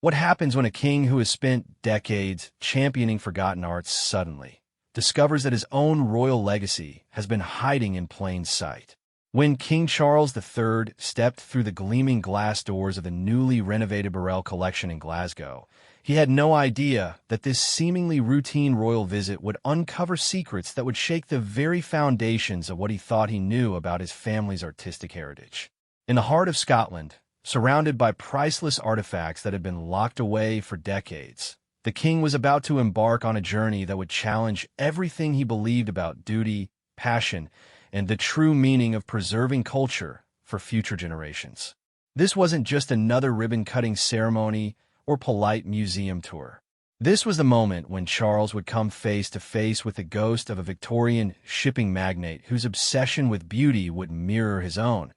What happens when a king who has spent decades championing forgotten arts suddenly discovers that his own royal legacy has been hiding in plain sight? When King Charles III stepped through the gleaming glass doors of the newly renovated Burrell collection in Glasgow, he had no idea that this seemingly routine royal visit would uncover secrets that would shake the very foundations of what he thought he knew about his family's artistic heritage. In the heart of Scotland, surrounded by priceless artifacts that had been locked away for decades, the king was about to embark on a journey that would challenge everything he believed about duty, passion, and the true meaning of preserving culture for future generations. This wasn't just another ribbon-cutting ceremony or polite museum tour. This was the moment when Charles would come face to face with the ghost of a Victorian shipping magnate whose obsession with beauty would mirror his own,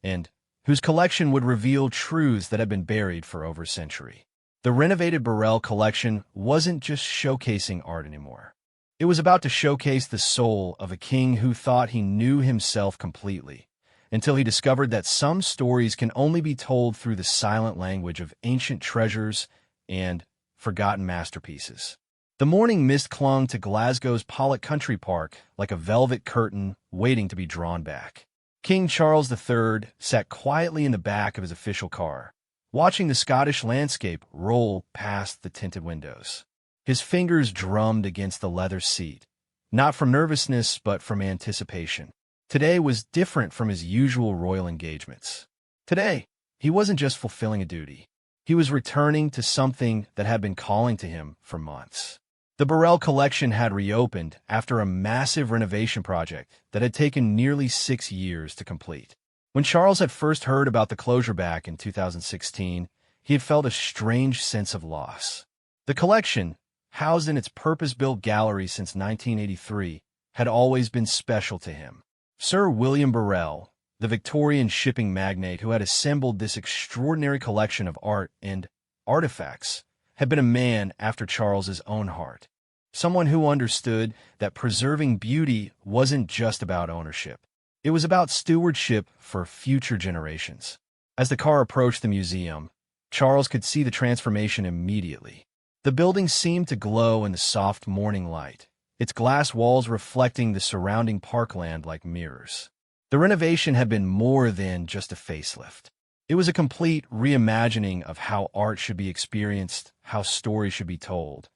and whose collection would reveal truths that had been buried for over a century. The renovated Burrell collection wasn't just showcasing art anymore. It was about to showcase the soul of a king who thought he knew himself completely, until he discovered that some stories can only be told through the silent language of ancient treasures and forgotten masterpieces. The morning mist clung to Glasgow's Pollock Country Park like a velvet curtain waiting to be drawn back. King Charles III sat quietly in the back of his official car, watching the Scottish landscape roll past the tinted windows. His fingers drummed against the leather seat, not from nervousness but from anticipation. Today was different from his usual royal engagements. Today, he wasn't just fulfilling a duty. He was returning to something that had been calling to him for months. The Burrell collection had reopened after a massive renovation project that had taken nearly 6 years to complete. When Charles had first heard about the closure back in 2016, he had felt a strange sense of loss. The collection, housed in its purpose-built gallery since 1983, had always been special to him. Sir William Burrell, the Victorian shipping magnate who had assembled this extraordinary collection of art and artifacts, had been a man after Charles's own heart. Someone who understood that preserving beauty wasn't just about ownership. It was about stewardship for future generations. As the car approached the museum, Charles could see the transformation immediately. The building seemed to glow in the soft morning light, its glass walls reflecting the surrounding parkland like mirrors. The renovation had been more than just a facelift. It was a complete reimagining of how art should be experienced, how stories should be told,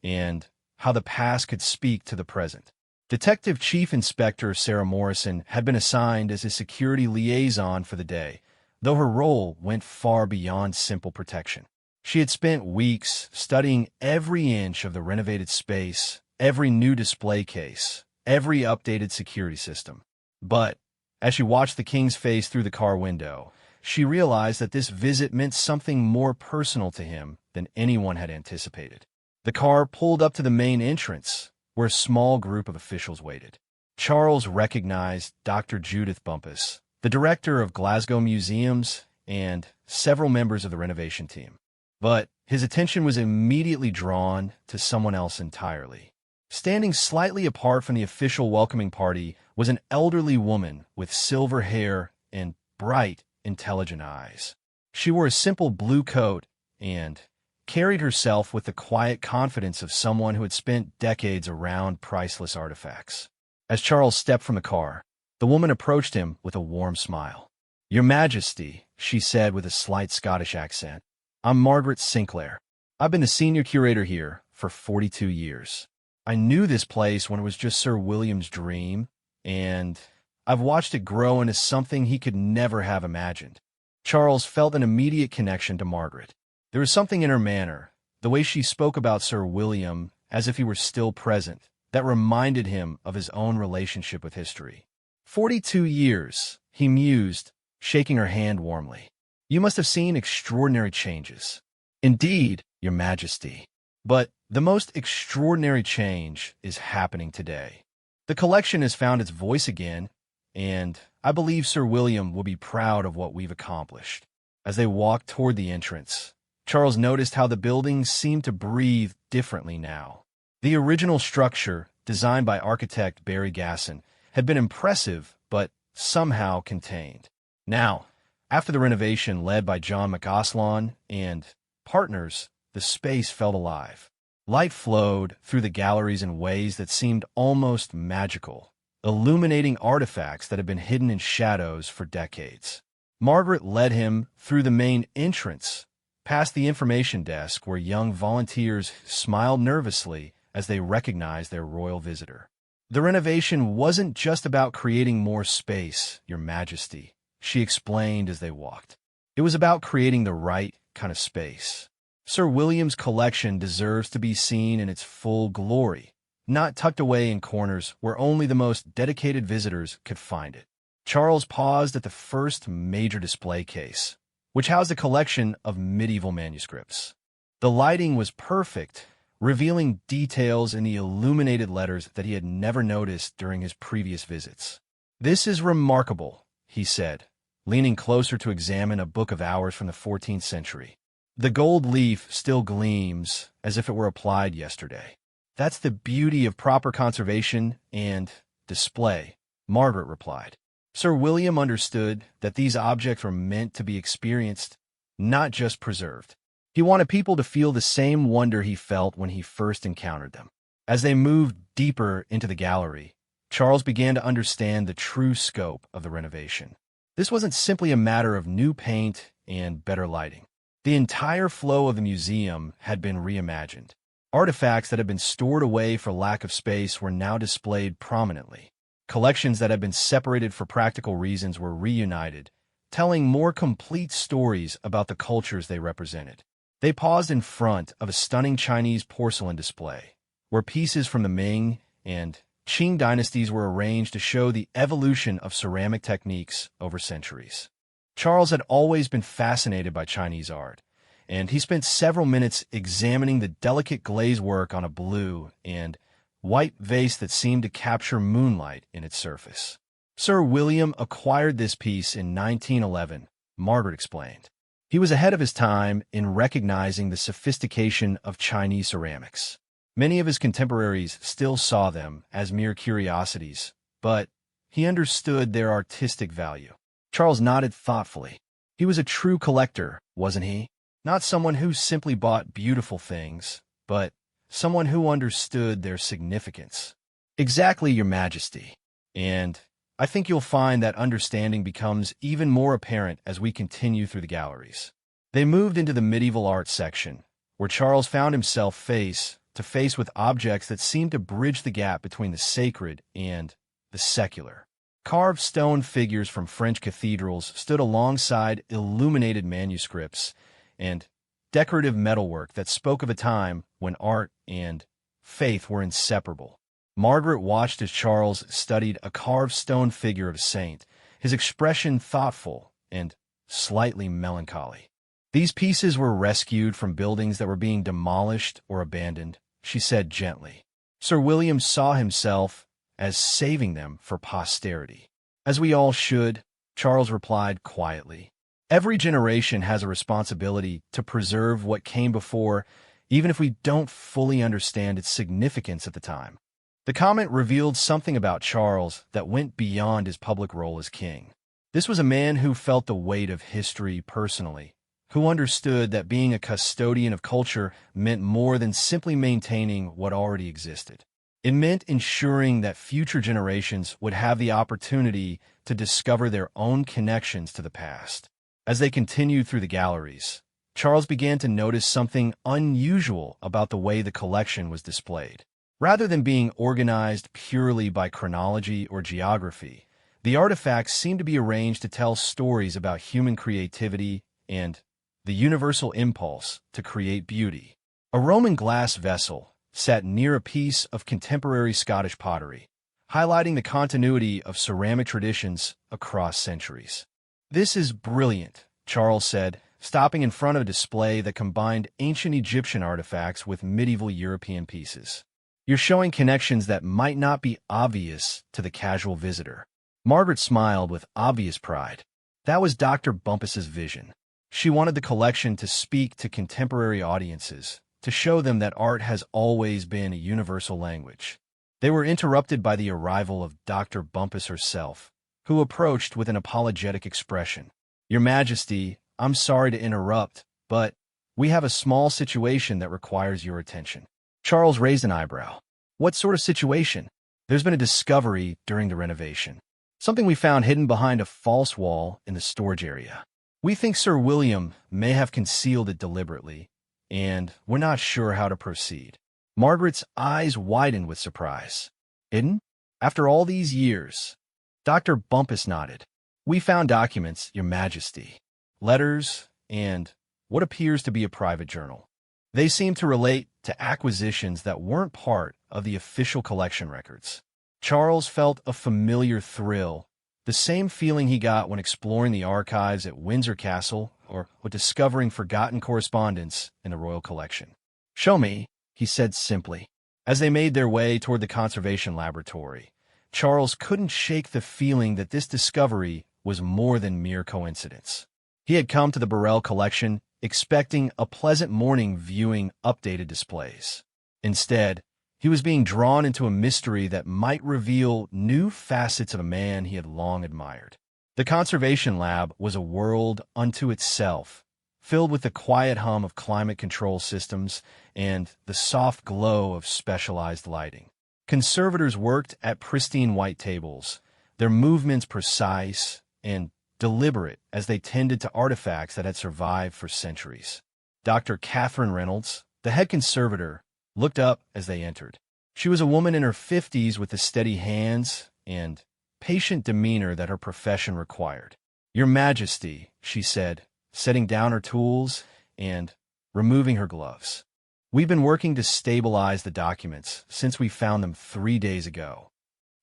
and how the past could speak to the present. Detective Chief Inspector Sarah Morrison had been assigned as his security liaison for the day, though her role went far beyond simple protection. She had spent weeks studying every inch of the renovated space, every new display case, every updated security system. But as she watched the king's face through the car window, she realized that this visit meant something more personal to him than anyone had anticipated. The car pulled up to the main entrance, where a small group of officials waited. Charles recognized Dr. Judith Bumpus, the director of Glasgow Museums, and several members of the renovation team. But his attention was immediately drawn to someone else entirely. Standing slightly apart from the official welcoming party was an elderly woman with silver hair and bright, intelligent eyes. She wore a simple blue coat and carried herself with the quiet confidence of someone who had spent decades around priceless artifacts. As Charles stepped from the car, the woman approached him with a warm smile. "Your Majesty," she said with a slight Scottish accent, "I'm Margaret Sinclair. I've been the senior curator here for 42 years. I knew this place when it was just Sir William's dream, and I've watched it grow into something he could never have imagined." Charles felt an immediate connection to Margaret. There was something in her manner, the way she spoke about Sir William as if he were still present, that reminded him of his own relationship with history. 42 years, he mused, shaking her hand warmly. "You must have seen extraordinary changes." "Indeed, Your Majesty. But the most extraordinary change is happening today. The collection has found its voice again, and I believe Sir William will be proud of what we've accomplished." As they walked toward the entrance, Charles noticed how the building seemed to breathe differently now. The original structure, designed by architect Barry Gasson, had been impressive but somehow contained. Now, after the renovation led by John McAslan and partners, the space felt alive. Light flowed through the galleries in ways that seemed almost magical, illuminating artifacts that had been hidden in shadows for decades. Margaret led him through the main entrance, past the information desk where young volunteers smiled nervously as they recognized their royal visitor. The renovation wasn't just about creating more space, Your Majesty, she explained as they walked. It was about creating the right kind of space. Sir William's collection deserves to be seen in its full glory, not tucked away in corners where only the most dedicated visitors could find it. Charles paused at the first major display case, which housed a collection of medieval manuscripts. The lighting was perfect, revealing details in the illuminated letters that he had never noticed during his previous visits. "This is remarkable," he said, leaning closer to examine a book of hours from the 14th century. "The gold leaf still gleams as if it were applied yesterday." "That's the beauty of proper conservation and display," Margaret replied. Sir William understood that these objects were meant to be experienced, not just preserved. He wanted people to feel the same wonder he felt when he first encountered them. As they moved deeper into the gallery, Charles began to understand the true scope of the renovation. This wasn't simply a matter of new paint and better lighting. The entire flow of the museum had been reimagined. Artifacts that had been stored away for lack of space were now displayed prominently. Collections that had been separated for practical reasons were reunited, telling more complete stories about the cultures they represented. They paused in front of a stunning Chinese porcelain display, where pieces from the Ming and Qing dynasties were arranged to show the evolution of ceramic techniques over centuries. Charles had always been fascinated by Chinese art, and he spent several minutes examining the delicate glaze work on a blue and white vase that seemed to capture moonlight in its surface. "Sir William acquired this piece in 1911, Margaret explained. He was ahead of his time in recognizing the sophistication of Chinese ceramics. Many of his contemporaries still saw them as mere curiosities, but he understood their artistic value." Charles nodded thoughtfully. He was a true collector, wasn't he? Not someone who simply bought beautiful things, but someone who understood their significance. "Exactly, Your Majesty. And I think you'll find that understanding becomes even more apparent as we continue through the galleries." They moved into the medieval art section, where Charles found himself face to face with objects that seemed to bridge the gap between the sacred and the secular. Carved stone figures from French cathedrals stood alongside illuminated manuscripts and decorative metalwork that spoke of a time when art and faith were inseparable. Margaret watched as Charles studied a carved stone figure of a saint, his expression thoughtful and slightly melancholy. "These pieces were rescued from buildings that were being demolished or abandoned," she said gently. "Sir William saw himself as saving them for posterity." "As we all should," Charles replied quietly. "Every generation has a responsibility to preserve what came before, even if we don't fully understand its significance at the time." The comment revealed something about Charles that went beyond his public role as king. This was a man who felt the weight of history personally, who understood that being a custodian of culture meant more than simply maintaining what already existed. It meant ensuring that future generations would have the opportunity to discover their own connections to the past. As they continued through the galleries, Charles began to notice something unusual about the way the collection was displayed. Rather than being organized purely by chronology or geography, the artifacts seemed to be arranged to tell stories about human creativity and the universal impulse to create beauty. A Roman glass vessel sat near a piece of contemporary Scottish pottery, highlighting the continuity of ceramic traditions across centuries. "This is brilliant," Charles said, stopping in front of a display that combined ancient Egyptian artifacts with medieval European pieces. "You're showing connections that might not be obvious to the casual visitor." Margaret smiled with obvious pride. That was Dr. Bumpus's vision. She wanted the collection to speak to contemporary audiences, to show them that art has always been a universal language. They were interrupted by the arrival of Dr. Bumpus herself, who approached with an apologetic expression. "Your Majesty, I'm sorry to interrupt, but We have a small situation that requires your attention." Charles raised an eyebrow. "What sort of situation?" "There's been a discovery during the renovation. Something we found hidden behind a false wall in the storage area. We think Sir William may have concealed it deliberately, and we're not sure how to proceed." Margaret's eyes widened with surprise. "Hidden? After all these years?" Dr. Bumpus nodded. "We found documents, Your Majesty. Letters and what appears to be a private journal. They seem to relate to acquisitions that weren't part of the official collection records." Charles felt a familiar thrill, the same feeling he got when exploring the archives at Windsor Castle or discovering forgotten correspondence in the royal collection. "Show me," he said simply. As they made their way toward the conservation laboratory, Charles couldn't shake the feeling that this discovery was more than mere coincidence. He had come to the Burrell collection expecting a pleasant morning viewing updated displays. Instead, he was being drawn into a mystery that might reveal new facets of a man he had long admired. The conservation lab was a world unto itself, filled with the quiet hum of climate control systems and the soft glow of specialized lighting. Conservators worked at pristine white tables, their movements precise and deliberate as they tended to artifacts that had survived for centuries. Dr. Catherine Reynolds, the head conservator, looked up as they entered. She was a woman in her 50s with the steady hands and patient demeanor that her profession required. "Your Majesty," she said, setting down her tools and removing her gloves. "We've been working to stabilize the documents since we found them 3 days ago."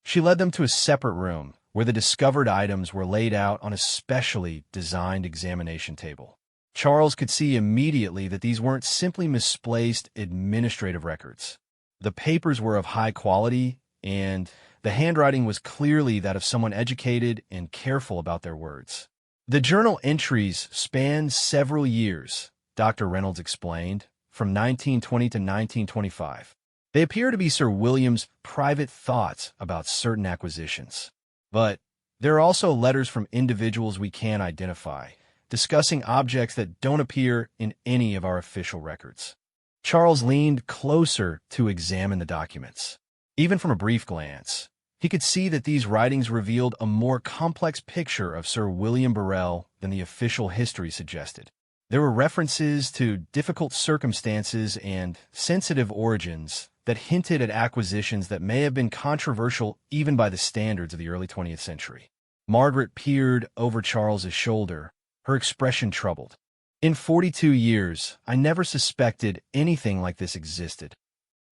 She led them to a separate room where the discovered items were laid out on a specially designed examination table. Charles could see immediately that these weren't simply misplaced administrative records. The papers were of high quality, and the handwriting was clearly that of someone educated and careful about their words. The journal entries spanned several years, Dr. Reynolds explained, from 1920 to 1925. They appear to be Sir William's private thoughts about certain acquisitions. But there are also letters from individuals we can't identify, discussing objects that don't appear in any of our official records. Charles leaned closer to examine the documents. Even from a brief glance, he could see that these writings revealed a more complex picture of Sir William Burrell than the official history suggested. There were references to difficult circumstances and sensitive origins that hinted at acquisitions that may have been controversial even by the standards of the early 20th century. Margaret peered over Charles's shoulder, her expression troubled. "In 42 years, I never suspected anything like this existed."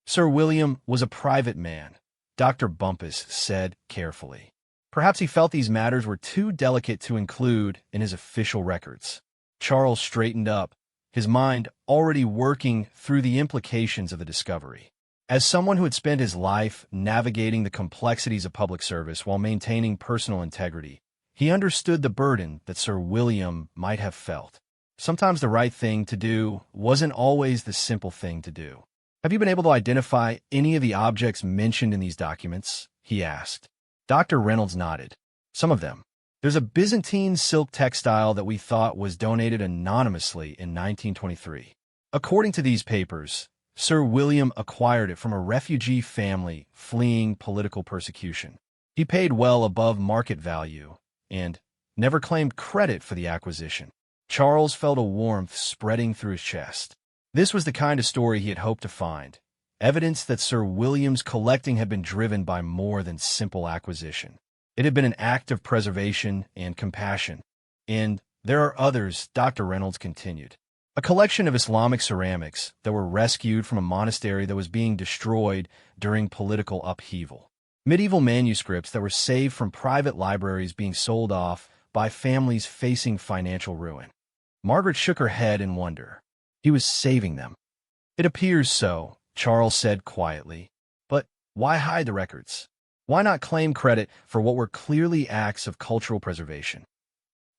"Sir William was a private man," Dr. Bumpus said carefully. "Perhaps he felt these matters were too delicate to include in his official records." Charles straightened up, his mind already working through the implications of the discovery. As someone who had spent his life navigating the complexities of public service while maintaining personal integrity, he understood the burden that Sir William might have felt. Sometimes the right thing to do wasn't always the simple thing to do. "Have you been able to identify any of the objects mentioned in these documents?" he asked. Dr. Reynolds nodded. "Some of them. There's a Byzantine silk textile that we thought was donated anonymously in 1923. According to these papers, Sir William acquired it from a refugee family fleeing political persecution. He paid well above market value and never claimed credit for the acquisition." Charles felt a warmth spreading through his chest. This was the kind of story he had hoped to find, evidence that Sir William's collecting had been driven by more than simple acquisition. It had been an act of preservation and compassion. "And there are others," Dr. Reynolds continued. "A collection of Islamic ceramics that were rescued from a monastery that was being destroyed during political upheaval. Medieval manuscripts that were saved from private libraries being sold off by families facing financial ruin." Margaret shook her head in wonder. He was saving them. "It appears so," Charles said quietly. "But why hide the records? Why not claim credit for what were clearly acts of cultural preservation?"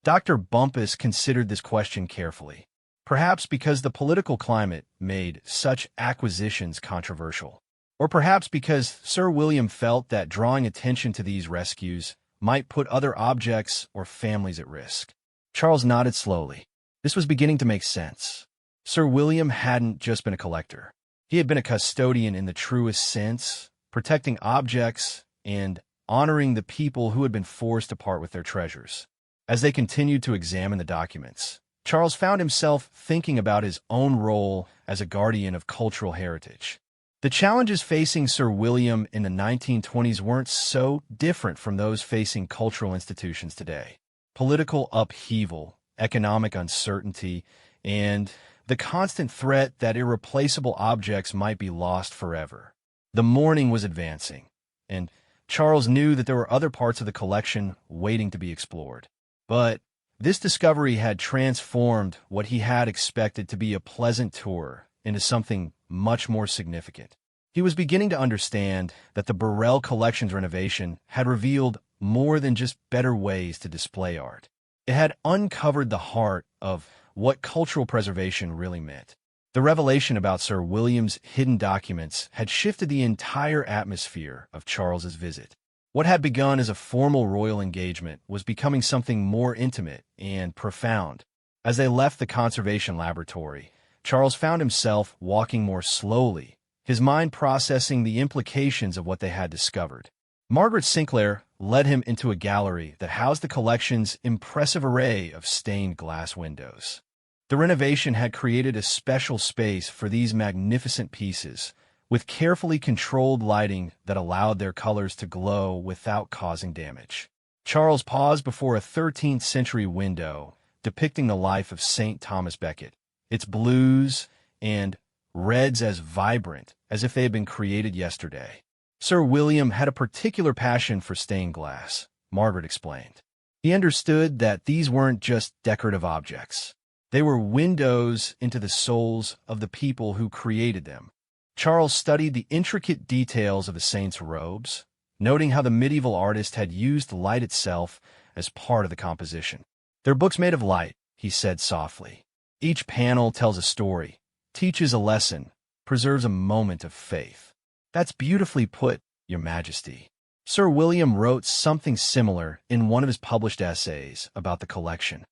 Dr. Bumpus considered this question carefully. Perhaps because the political climate made such acquisitions controversial. Or perhaps because Sir William felt that drawing attention to these rescues might put other objects or families at risk. Charles nodded slowly. This was beginning to make sense. Sir William hadn't just been a collector. He had been a custodian in the truest sense, protecting objects and honoring the people who had been forced to part with their treasures. As they continued to examine the documents, Charles found himself thinking about his own role as a guardian of cultural heritage. The challenges facing Sir William in the 1920s weren't so different from those facing cultural institutions today. Political upheaval, economic uncertainty, and the constant threat that irreplaceable objects might be lost forever. The morning was advancing, and Charles knew that there were other parts of the collection waiting to be explored. But this discovery had transformed what he had expected to be a pleasant tour into something much more significant. He was beginning to understand that the Burrell collection's renovation had revealed more than just better ways to display art. It had uncovered the heart of what cultural preservation really meant. The revelation about Sir William's hidden documents had shifted the entire atmosphere of Charles's visit. What had begun as a formal royal engagement was becoming something more intimate and profound. As they left the conservation laboratory, Charles found himself walking more slowly, his mind processing the implications of what they had discovered. Margaret Sinclair led him into a gallery that housed the collection's impressive array of stained glass windows. The renovation had created a special space for these magnificent pieces, with carefully controlled lighting that allowed their colors to glow without causing damage. Charles paused before a 13th-century window depicting the life of St. Thomas Becket, its blues and reds as vibrant as if they had been created yesterday. Sir William had a particular passion for stained glass, Margaret explained. He understood that these weren't just decorative objects. They were windows into the souls of the people who created them. Charles studied the intricate details of the saints' robes, noting how the medieval artist had used light itself as part of the composition. "They're books made of light," he said softly. "Each panel tells a story, teaches a lesson, preserves a moment of faith." "That's beautifully put, Your Majesty." Sir William wrote something similar in one of his published essays about the collection.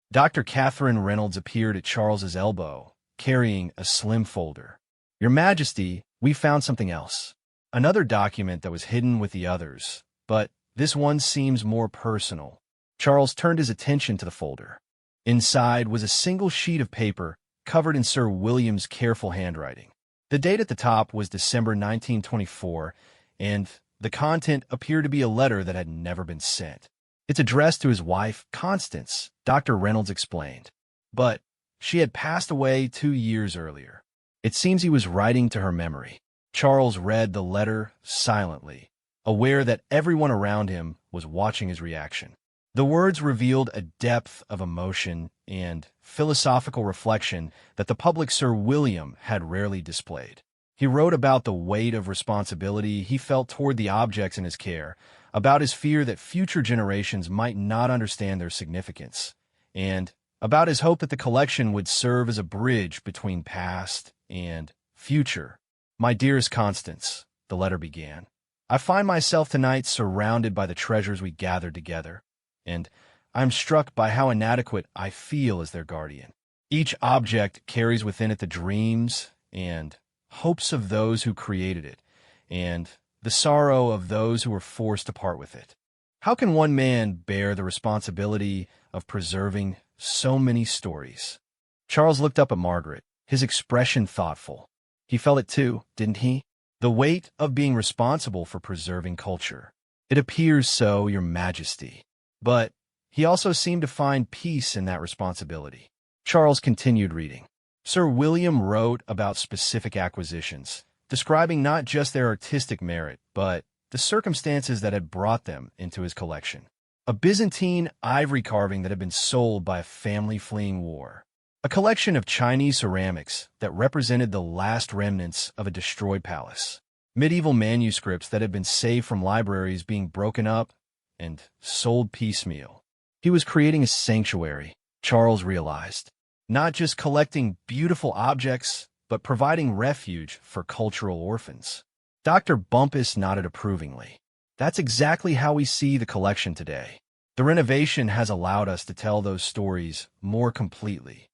Dr. Catherine Reynolds appeared at Charles's elbow, carrying a slim folder. "Your Majesty, we found something else. Another document that was hidden with the others, but this one seems more personal." Charles turned his attention to the folder. Inside was a single sheet of paper covered in Sir William's careful handwriting. The date at the top was December 1924, and the content appeared to be a letter that had never been sent. "It's addressed to his wife, Constance," Dr. Reynolds explained. "But she had passed away 2 years earlier. It seems he was writing to her memory." Charles read the letter silently, aware that everyone around him was watching his reaction. The words revealed a depth of emotion and philosophical reflection that the public Sir William had rarely displayed. He wrote about the weight of responsibility he felt toward the objects in his care, about his fear that future generations might not understand their significance, and about his hope that the collection would serve as a bridge between past and future. "My dearest Constance," the letter began, "I find myself tonight surrounded by the treasures we gathered together, and I'm struck by how inadequate I feel as their guardian. Each object carries within it the dreams and hopes of those who created it, and the sorrow of those who were forced to part with it. How can one man bear the responsibility of preserving so many stories?" Charles looked up at Margaret, his expression thoughtful. He felt it too, didn't he? The weight of being responsible for preserving culture. "It appears so, Your Majesty." But he also seemed to find peace in that responsibility. Charles continued reading. Sir William wrote about specific acquisitions, describing not just their artistic merit, but the circumstances that had brought them into his collection. A Byzantine ivory carving that had been sold by a family fleeing war. A collection of Chinese ceramics that represented the last remnants of a destroyed palace. Medieval manuscripts that had been saved from libraries being broken up and sold piecemeal. He was creating a sanctuary, Charles realized, not just collecting beautiful objects, but providing refuge for cultural orphans. Dr. Bumpus nodded approvingly. "That's exactly how we see the collection today. The renovation has allowed us to tell those stories more completely."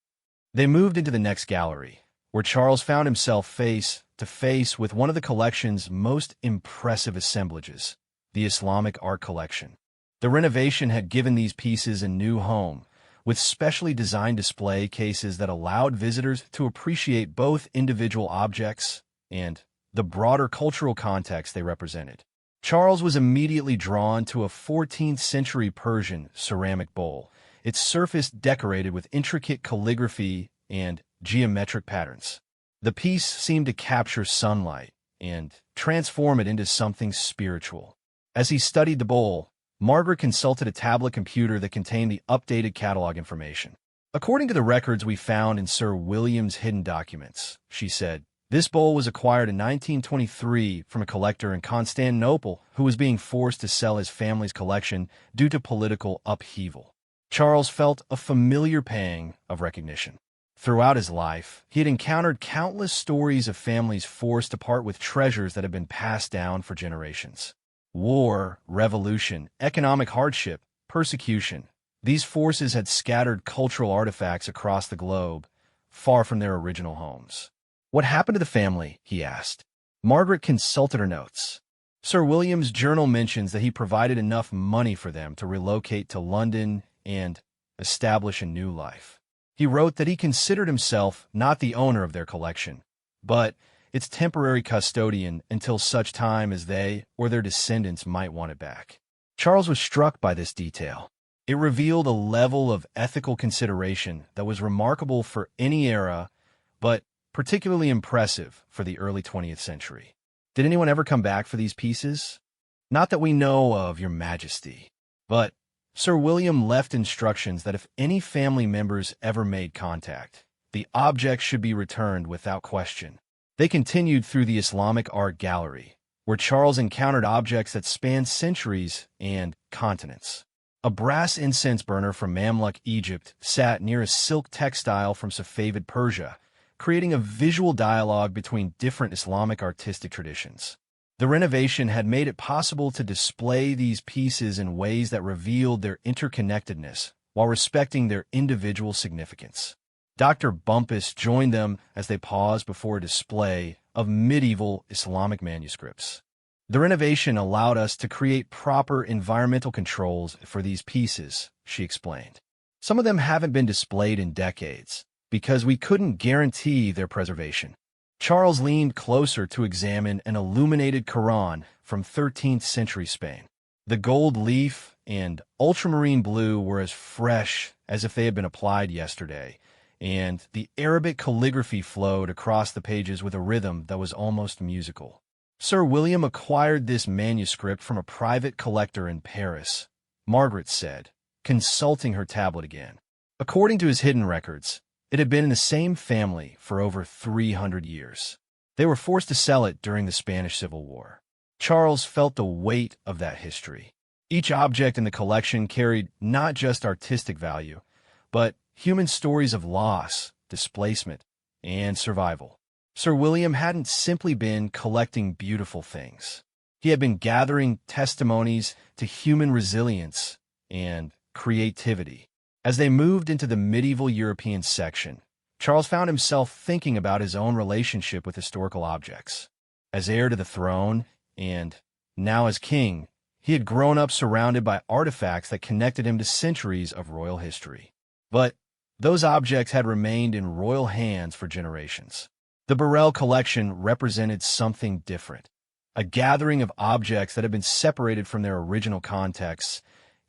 They moved into the next gallery, where Charles found himself face to face with one of the collection's most impressive assemblages, the Islamic art collection. The renovation had given these pieces a new home, with specially designed display cases that allowed visitors to appreciate both individual objects and the broader cultural context they represented. Charles was immediately drawn to a 14th century Persian ceramic bowl, its surface decorated with intricate calligraphy and geometric patterns. The piece seemed to capture sunlight and transform it into something spiritual. As he studied the bowl, Margaret consulted a tablet computer that contained the updated catalog information. According to the records we found in Sir William's hidden documents, she said, this bowl was acquired in 1923 from a collector in Constantinople who was being forced to sell his family's collection due to political upheaval. Charles felt a familiar pang of recognition. Throughout his life, he had encountered countless stories of families forced to part with treasures that had been passed down for generations. War, revolution, economic hardship, persecution. These forces had scattered cultural artifacts across the globe, far from their original homes. What happened to the family? He asked. Margaret consulted her notes. Sir William's journal mentions that he provided enough money for them to relocate to London and establish a new life. He wrote that he considered himself not the owner of their collection, but its temporary custodian until such time as they or their descendants might want it back. Charles was struck by this detail. It revealed a level of ethical consideration that was remarkable for any era, but particularly impressive for the early 20th century. Did anyone ever come back for these pieces? Not that we know of, Your Majesty, but Sir William left instructions that if any family members ever made contact, the objects should be returned without question. They continued through the Islamic art gallery, where Charles encountered objects that spanned centuries and continents. A brass incense burner from Mamluk, Egypt, sat near a silk textile from Safavid, Persia, creating a visual dialogue between different Islamic artistic traditions. The renovation had made it possible to display these pieces in ways that revealed their interconnectedness while respecting their individual significance. Dr. Bumpus joined them as they paused before a display of medieval Islamic manuscripts. The renovation allowed us to create proper environmental controls for these pieces, she explained. Some of them haven't been displayed in decades because we couldn't guarantee their preservation. Charles leaned closer to examine an illuminated Quran from 13th century Spain. The gold leaf and ultramarine blue were as fresh as if they had been applied yesterday, and the Arabic calligraphy flowed across the pages with a rhythm that was almost musical. Sir William acquired this manuscript from a private collector in Paris, Margaret said, consulting her tablet again. According to his hidden records, it had been in the same family for over 300 years. They were forced to sell it during the Spanish Civil War. Charles felt the weight of that history. Each object in the collection carried not just artistic value, but human stories of loss, displacement, and survival. Sir William hadn't simply been collecting beautiful things. He had been gathering testimonies to human resilience and creativity. As they moved into the medieval European section, Charles found himself thinking about his own relationship with historical objects. As heir to the throne, and now as king, he had grown up surrounded by artifacts that connected him to centuries of royal history. But those objects had remained in royal hands for generations. The Burrell collection represented something different, a gathering of objects that had been separated from their original contexts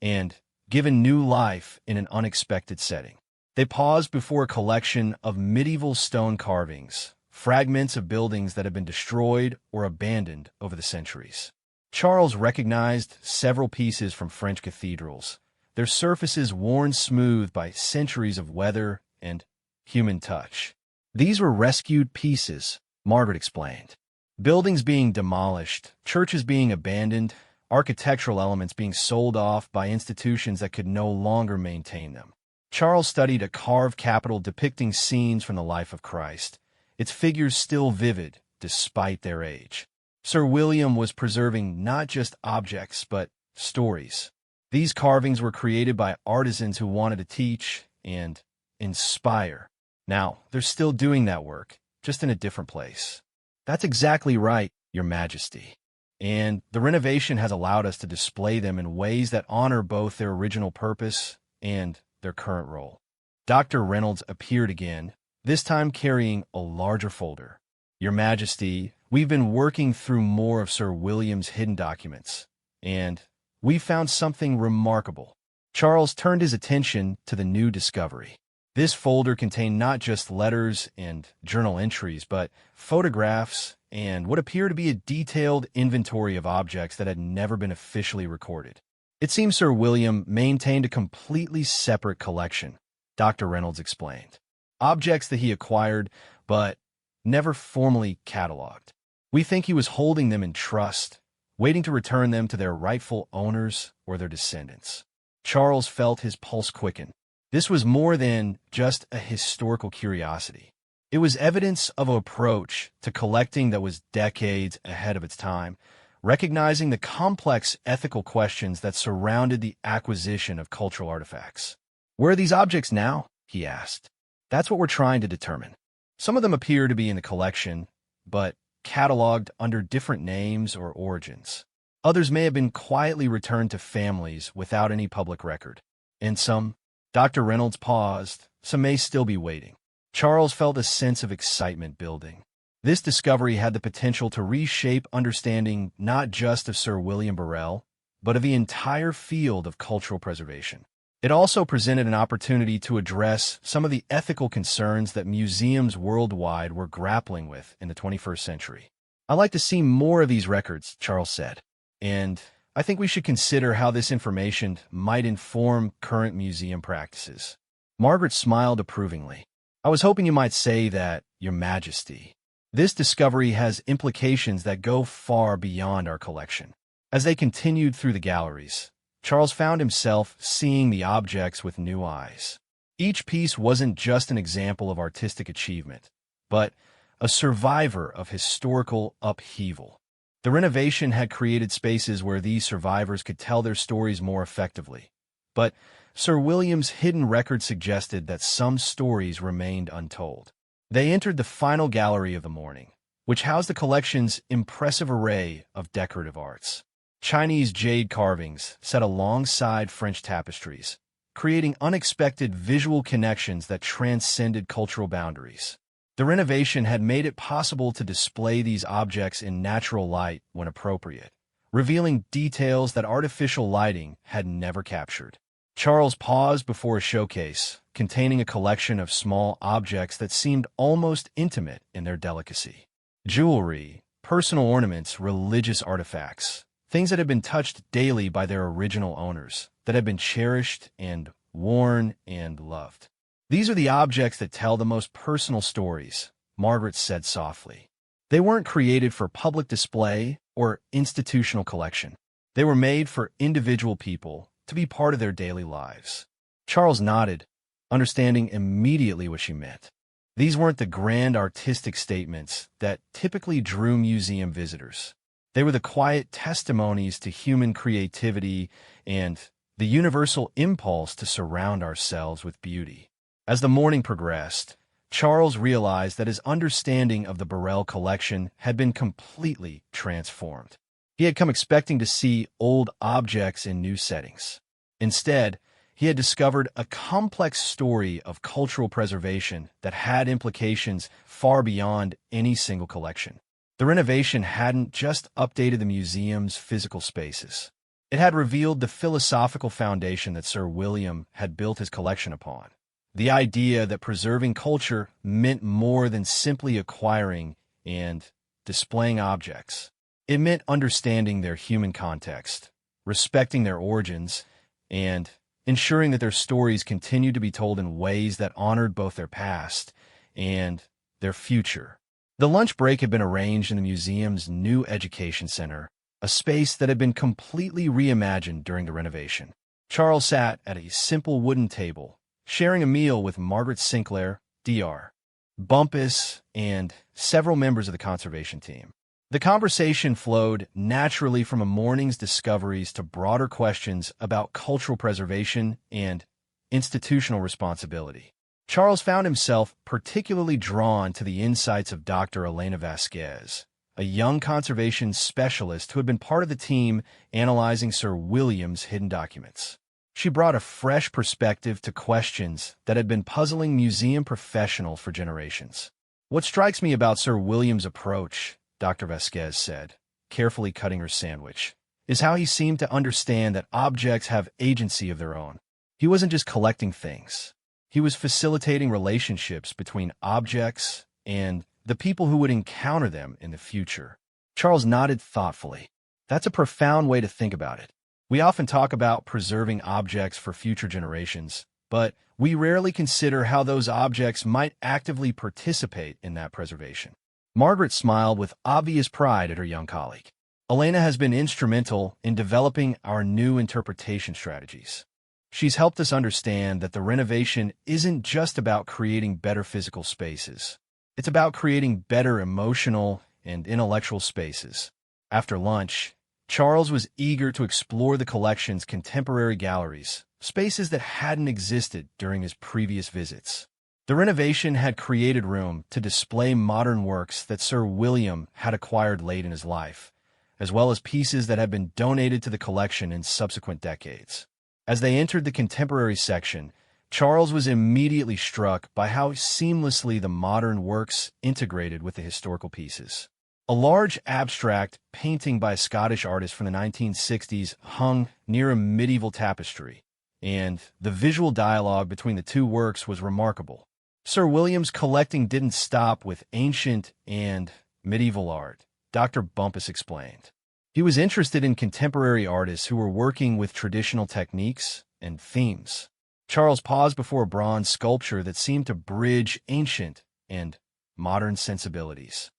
and given new life in an unexpected setting. They paused before a collection of medieval stone carvings, fragments of buildings that had been destroyed or abandoned over the centuries. Charles recognized several pieces from French cathedrals, their surfaces worn smooth by centuries of weather and human touch. These were rescued pieces, Margaret explained. Buildings being demolished, churches being abandoned, architectural elements being sold off by institutions that could no longer maintain them. Charles studied a carved capital depicting scenes from the life of Christ, its figures still vivid despite their age. Sir William was preserving not just objects, but stories. These carvings were created by artisans who wanted to teach and inspire. Now, they're still doing that work, just in a different place. That's exactly right, Your Majesty. And the renovation has allowed us to display them in ways that honor both their original purpose and their current role. Dr. Reynolds appeared again, this time carrying a larger folder. Your Majesty, we've been working through more of Sir William's hidden documents, and we found something remarkable. Charles turned his attention to the new discovery. This folder contained not just letters and journal entries, but photographs and what appeared to be a detailed inventory of objects that had never been officially recorded. It seems Sir William maintained a completely separate collection, Dr. Reynolds explained. Objects that he acquired, but never formally cataloged. We think he was holding them in trust, waiting to return them to their rightful owners or their descendants. Charles felt his pulse quicken. This was more than just a historical curiosity. It was evidence of an approach to collecting that was decades ahead of its time, recognizing the complex ethical questions that surrounded the acquisition of cultural artifacts. Where are these objects now? He asked. That's what we're trying to determine. Some of them appear to be in the collection, but cataloged under different names or origins. Others may have been quietly returned to families without any public record. And some, Dr. Reynolds paused, some may still be waiting. Charles felt a sense of excitement building. This discovery had the potential to reshape understanding not just of Sir William Burrell, but of the entire field of cultural preservation. It also presented an opportunity to address some of the ethical concerns that museums worldwide were grappling with in the 21st century. I'd like to see more of these records, Charles said, and I think we should consider how this information might inform current museum practices. Margaret smiled approvingly. I was hoping you might say that, Your Majesty. This discovery has implications that go far beyond our collection. As they continued through the galleries, Charles found himself seeing the objects with new eyes. Each piece wasn't just an example of artistic achievement, but a survivor of historical upheaval. The renovation had created spaces where these survivors could tell their stories more effectively. But Sir William's hidden record suggested that some stories remained untold. They entered the final gallery of the morning, which housed the collection's impressive array of decorative arts. Chinese jade carvings set alongside French tapestries, creating unexpected visual connections that transcended cultural boundaries. The renovation had made it possible to display these objects in natural light when appropriate, revealing details that artificial lighting had never captured. Charles paused before a showcase containing a collection of small objects that seemed almost intimate in their delicacy. Jewelry, personal ornaments, religious artifacts, things that had been touched daily by their original owners, that had been cherished and worn and loved. These are the objects that tell the most personal stories, Margaret said softly. They weren't created for public display or institutional collection. They were made for individual people to be part of their daily lives. Charles nodded, understanding immediately what she meant. These weren't the grand artistic statements that typically drew museum visitors. They were the quiet testimonies to human creativity and the universal impulse to surround ourselves with beauty. As the morning progressed, Charles realized that his understanding of the Burrell collection had been completely transformed. He had come expecting to see old objects in new settings. Instead, he had discovered a complex story of cultural preservation that had implications far beyond any single collection. The renovation hadn't just updated the museum's physical spaces. It had revealed the philosophical foundation that Sir William had built his collection upon. The idea that preserving culture meant more than simply acquiring and displaying objects. It meant understanding their human context, respecting their origins, and ensuring that their stories continued to be told in ways that honored both their past and their future. The lunch break had been arranged in the museum's new education center, a space that had been completely reimagined during the renovation. Charles sat at a simple wooden table, sharing a meal with Margaret Sinclair, Dr. Bumpus, and several members of the conservation team. The conversation flowed naturally from a morning's discoveries to broader questions about cultural preservation and institutional responsibility. Charles found himself particularly drawn to the insights of Dr. Elena Vasquez, a young conservation specialist who had been part of the team analyzing Sir William's hidden documents. She brought a fresh perspective to questions that had been puzzling museum professionals for generations. "What strikes me about Sir William's approach," Dr. Vasquez said, carefully cutting her sandwich, "is how he seemed to understand that objects have agency of their own. He wasn't just collecting things. He was facilitating relationships between objects and the people who would encounter them in the future." Charles nodded thoughtfully. "That's a profound way to think about it. We often talk about preserving objects for future generations, but we rarely consider how those objects might actively participate in that preservation." Margaret smiled with obvious pride at her young colleague. "Elena has been instrumental in developing our new interpretation strategies. She's helped us understand that the renovation isn't just about creating better physical spaces. It's about creating better emotional and intellectual spaces." After lunch, Charles was eager to explore the collection's contemporary galleries, spaces that hadn't existed during his previous visits. The renovation had created room to display modern works that Sir William had acquired late in his life, as well as pieces that had been donated to the collection in subsequent decades. As they entered the contemporary section, Charles was immediately struck by how seamlessly the modern works integrated with the historical pieces. A large abstract painting by a Scottish artist from the 1960s hung near a medieval tapestry, and the visual dialogue between the two works was remarkable. Sir William's collecting didn't stop with ancient and medieval art, Dr. Bumpus explained. He was interested in contemporary artists who were working with traditional techniques and themes. Charles paused before a bronze sculpture that seemed to bridge ancient and modern sensibilities.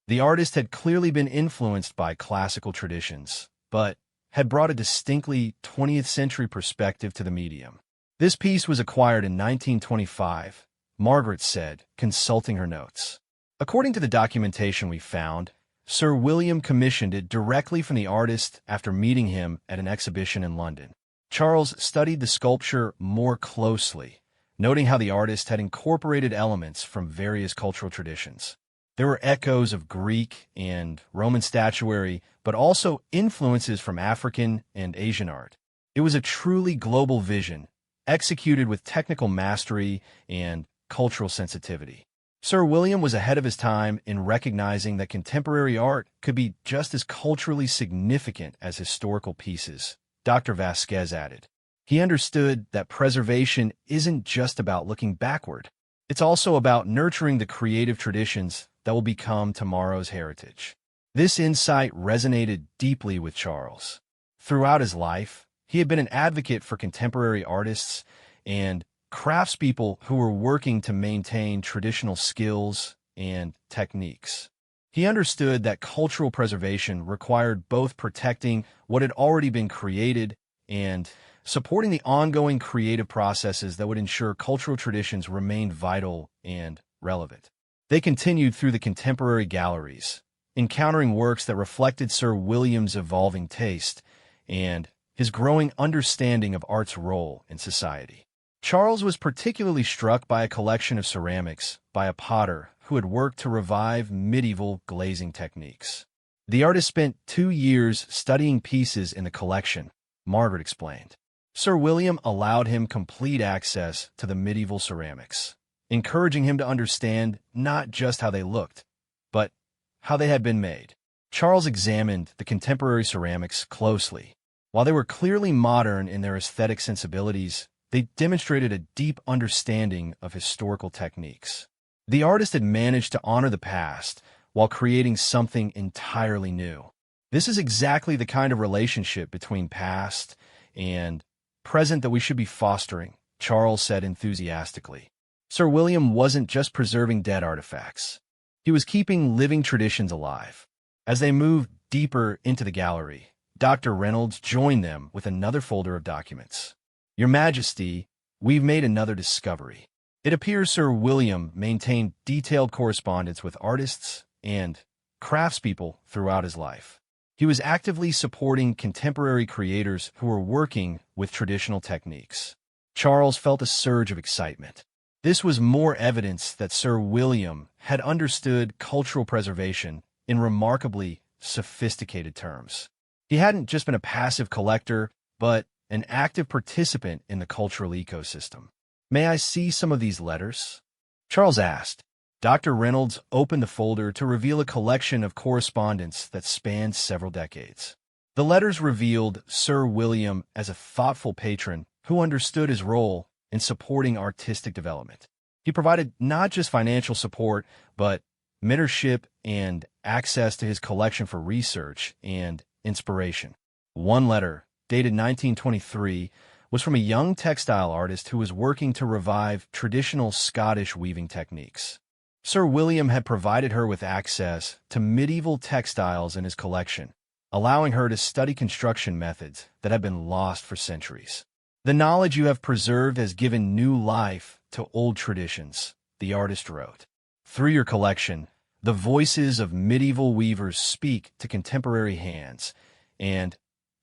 The artist had clearly been influenced by classical traditions, but had brought a distinctly 20th century perspective to the medium. "This piece was acquired in 1925, Margaret said, consulting her notes. "According to the documentation we found, Sir William commissioned it directly from the artist after meeting him at an exhibition in London." Charles studied the sculpture more closely, noting how the artist had incorporated elements from various cultural traditions. There were echoes of Greek and Roman statuary, but also influences from African and Asian art. It was a truly global vision, executed with technical mastery and cultural sensitivity. Sir William was ahead of his time in recognizing that contemporary art could be just as culturally significant as historical pieces, Dr. Vasquez added. He understood that preservation isn't just about looking backward. It's also about nurturing the creative traditions that will become tomorrow's heritage. This insight resonated deeply with Charles. Throughout his life, he had been an advocate for contemporary artists and craftspeople who were working to maintain traditional skills and techniques. He understood that cultural preservation required both protecting what had already been created and supporting the ongoing creative processes that would ensure cultural traditions remained vital and relevant. They continued through the contemporary galleries, encountering works that reflected Sir William's evolving taste and his growing understanding of art's role in society. Charles was particularly struck by a collection of ceramics by a potter who had worked to revive medieval glazing techniques. The artist spent 2 years studying pieces in the collection, Margaret explained. Sir William allowed him complete access to the medieval ceramics, encouraging him to understand not just how they looked, but how they had been made. Charles examined the contemporary ceramics closely. While they were clearly modern in their aesthetic sensibilities, they demonstrated a deep understanding of historical techniques. The artist had managed to honor the past while creating something entirely new. This is exactly the kind of relationship between past and present that we should be fostering, Charles said enthusiastically. Sir William wasn't just preserving dead artifacts. He was keeping living traditions alive. As they moved deeper into the gallery, Dr. Reynolds joined them with another folder of documents. "Your Majesty, we've made another discovery." It appears Sir William maintained detailed correspondence with artists and craftspeople throughout his life. He was actively supporting contemporary creators who were working with traditional techniques. Charles felt a surge of excitement. This was more evidence that Sir William had understood cultural preservation in remarkably sophisticated terms. He hadn't just been a passive collector, but an active participant in the cultural ecosystem. "May I see some of these letters?" Charles asked. Dr. Reynolds opened the folder to reveal a collection of correspondence that spanned several decades. The letters revealed Sir William as a thoughtful patron who understood his role in supporting artistic development. He provided not just financial support, but mentorship and access to his collection for research and inspiration. One letter, dated 1923, was from a young textile artist who was working to revive traditional Scottish weaving techniques. Sir William had provided her with access to medieval textiles in his collection, allowing her to study construction methods that had been lost for centuries. "The knowledge you have preserved has given new life to old traditions," the artist wrote. "Through your collection, the voices of medieval weavers speak to contemporary hands, and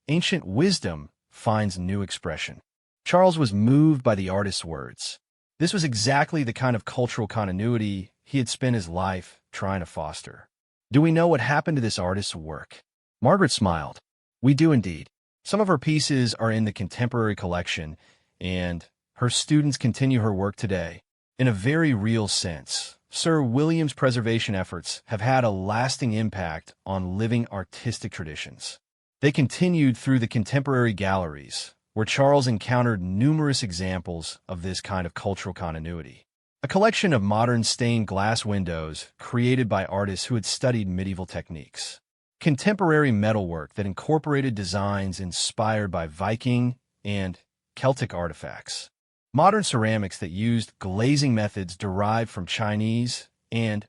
ancient wisdom finds new expression." Charles was moved by the artist's words. This was exactly the kind of cultural continuity he had spent his life trying to foster. "Do we know what happened to this artist's work?" Margaret smiled. "We do indeed. Some of her pieces are in the contemporary collection, and her students continue her work today. In a very real sense, Sir William's preservation efforts have had a lasting impact on living artistic traditions. They continued through the contemporary galleries, where Charles encountered numerous examples of this kind of cultural continuity. A collection of modern stained glass windows created by artists who had studied medieval techniques. Contemporary metalwork that incorporated designs inspired by Viking and Celtic artifacts. Modern ceramics that used glazing methods derived from Chinese and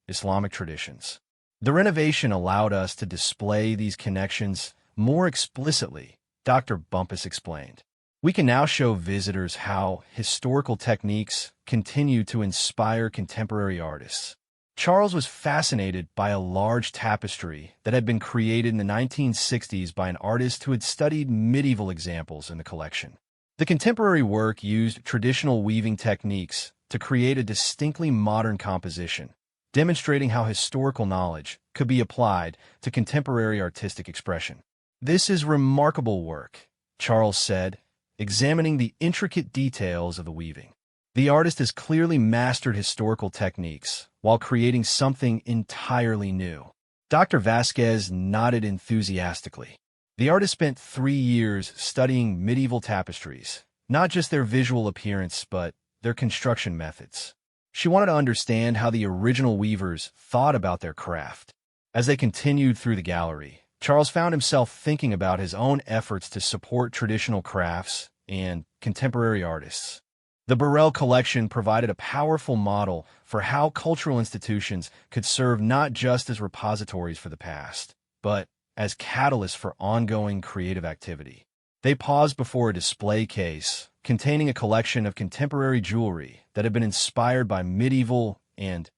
Islamic traditions. The renovation allowed us to display these connections more explicitly, Dr. Bumpus explained. "We can now show visitors how historical techniques continue to inspire contemporary artists." Charles was fascinated by a large tapestry that had been created in the 1960s by an artist who had studied medieval examples in the collection. The contemporary work used traditional weaving techniques to create a distinctly modern composition, demonstrating how historical knowledge could be applied to contemporary artistic expression. "This is remarkable work," Charles said, examining the intricate details of the weaving. "The artist has clearly mastered historical techniques while creating something entirely new." Dr. Vasquez nodded enthusiastically. The artist spent 3 years studying medieval tapestries, not just their visual appearance, but their construction methods. She wanted to understand how the original weavers thought about their craft. As they continued through the gallery, Charles found himself thinking about his own efforts to support traditional crafts and contemporary artists. The Burrell collection provided a powerful model for how cultural institutions could serve not just as repositories for the past, but as catalysts for ongoing creative activity. They paused before a display case containing a collection of contemporary jewelry that had been inspired by medieval and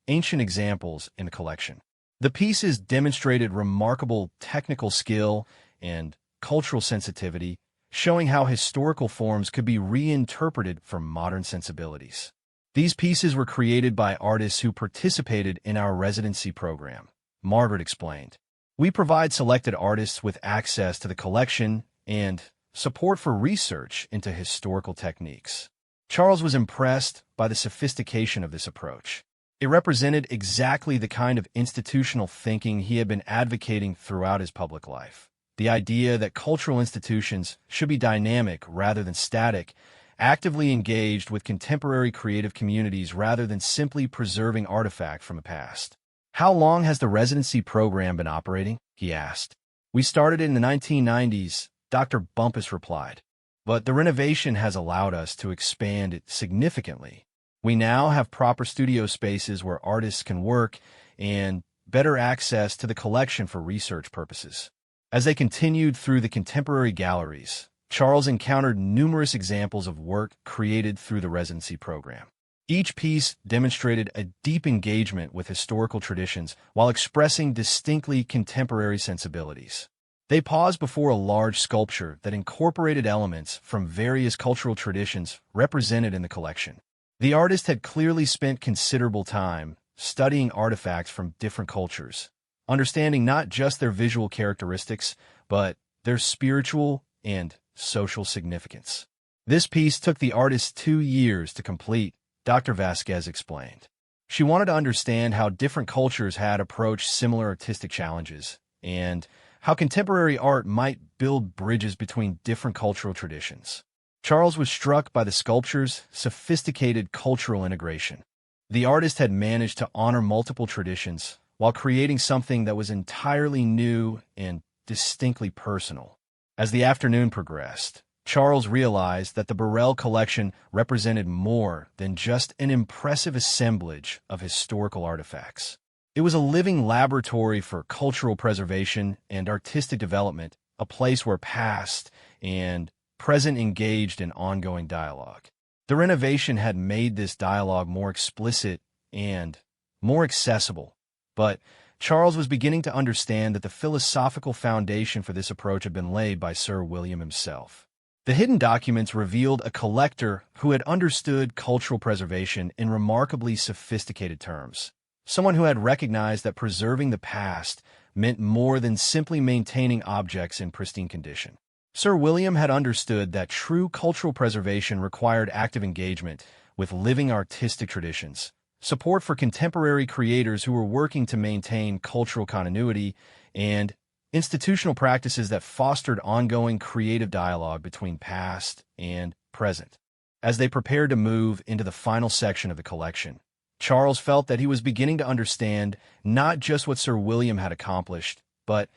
ancient examples in the collection. The pieces demonstrated remarkable technical skill and cultural sensitivity, showing how historical forms could be reinterpreted for modern sensibilities. "These pieces were created by artists who participated in our residency program," Margaret explained. "We provide selected artists with access to the collection and support for research into historical techniques." Charles was impressed by the sophistication of this approach. It represented exactly the kind of institutional thinking he had been advocating throughout his public life. The idea that cultural institutions should be dynamic rather than static, actively engaged with contemporary creative communities rather than simply preserving artifacts from the past. "How long has the residency program been operating?" he asked. "We started in the 1990s, Dr. Bumpus replied. "But the renovation has allowed us to expand it significantly. We now have proper studio spaces where artists can work and better access to the collection for research purposes." As they continued through the contemporary galleries, Charles encountered numerous examples of work created through the residency program. Each piece demonstrated a deep engagement with historical traditions while expressing distinctly contemporary sensibilities. They paused before a large sculpture that incorporated elements from various cultural traditions represented in the collection. The artist had clearly spent considerable time studying artifacts from different cultures, understanding not just their visual characteristics, but their spiritual and social significance. This piece took the artist 2 years to complete, Dr. Vasquez explained. She wanted to understand how different cultures had approached similar artistic challenges, and how contemporary art might build bridges between different cultural traditions. Charles was struck by the sculpture's sophisticated cultural integration. The artist had managed to honor multiple traditions while creating something that was entirely new and distinctly personal. As the afternoon progressed, Charles realized that the Burrell collection represented more than just an impressive assemblage of historical artifacts. It was a living laboratory for cultural preservation and artistic development, a place where past and present engaged in ongoing dialogue. The renovation had made this dialogue more explicit and more accessible, but Charles was beginning to understand that the philosophical foundation for this approach had been laid by Sir William himself. The hidden documents revealed a collector who had understood cultural preservation in remarkably sophisticated terms, someone who had recognized that preserving the past meant more than simply maintaining objects in pristine condition. Sir William had understood that true cultural preservation required active engagement with living artistic traditions, support for contemporary creators who were working to maintain cultural continuity, and institutional practices that fostered ongoing creative dialogue between past and present. As they prepared to move into the final section of the collection, Charles felt that he was beginning to understand not just what Sir William had accomplished, but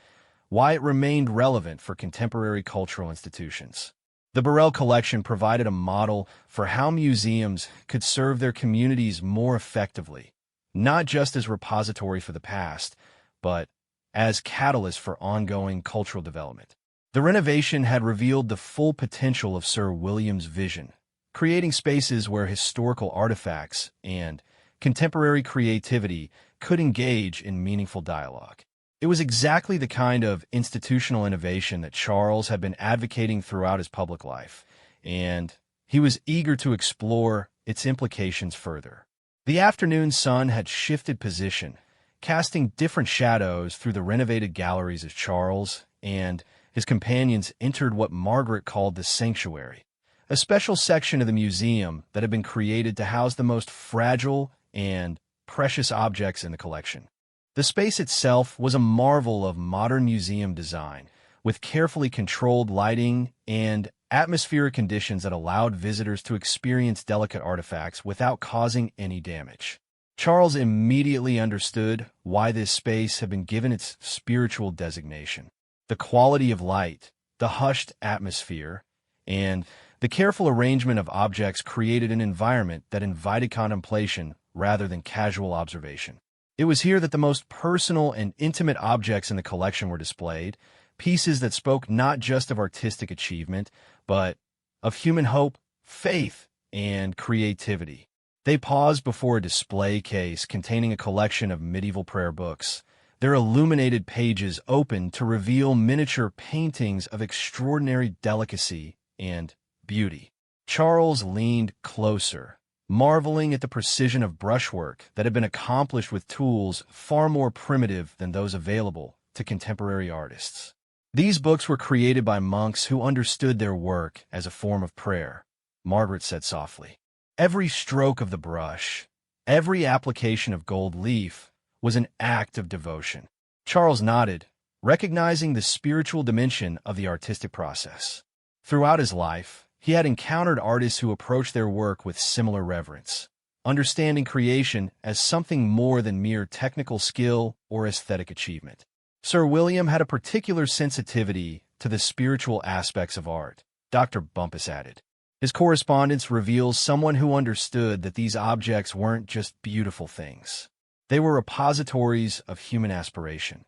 why it remained relevant for contemporary cultural institutions. The Burrell collection provided a model for how museums could serve their communities more effectively, not just as repository for the past, but as catalysts for ongoing cultural development. The renovation had revealed the full potential of Sir William's vision, creating spaces where historical artifacts and contemporary creativity could engage in meaningful dialogue. It was exactly the kind of institutional innovation that Charles had been advocating throughout his public life, and he was eager to explore its implications further. The afternoon sun had shifted position, casting different shadows through the renovated galleries as Charles and his companions entered what Margaret called the sanctuary, a special section of the museum that had been created to house the most fragile and precious objects in the collection. The space itself was a marvel of modern museum design, with carefully controlled lighting and atmospheric conditions that allowed visitors to experience delicate artifacts without causing any damage. Charles immediately understood why this space had been given its spiritual designation. The quality of light, the hushed atmosphere, and the careful arrangement of objects created an environment that invited contemplation rather than casual observation. It was here that the most personal and intimate objects in the collection were displayed, pieces that spoke not just of artistic achievement, but of human hope, faith, and creativity. They paused before a display case containing a collection of medieval prayer books, their illuminated pages open to reveal miniature paintings of extraordinary delicacy and beauty. Charles leaned closer, marveling at the precision of brushwork that had been accomplished with tools far more primitive than those available to contemporary artists. These books were created by monks who understood their work as a form of prayer, Margaret said softly. Every stroke of the brush, every application of gold leaf was an act of devotion. Charles nodded, recognizing the spiritual dimension of the artistic process. Throughout his life, he had encountered artists who approached their work with similar reverence, understanding creation as something more than mere technical skill or aesthetic achievement. Sir William had a particular sensitivity to the spiritual aspects of art, Dr. Bumpus added. His correspondence reveals someone who understood that these objects weren't just beautiful things. They were repositories of human aspiration.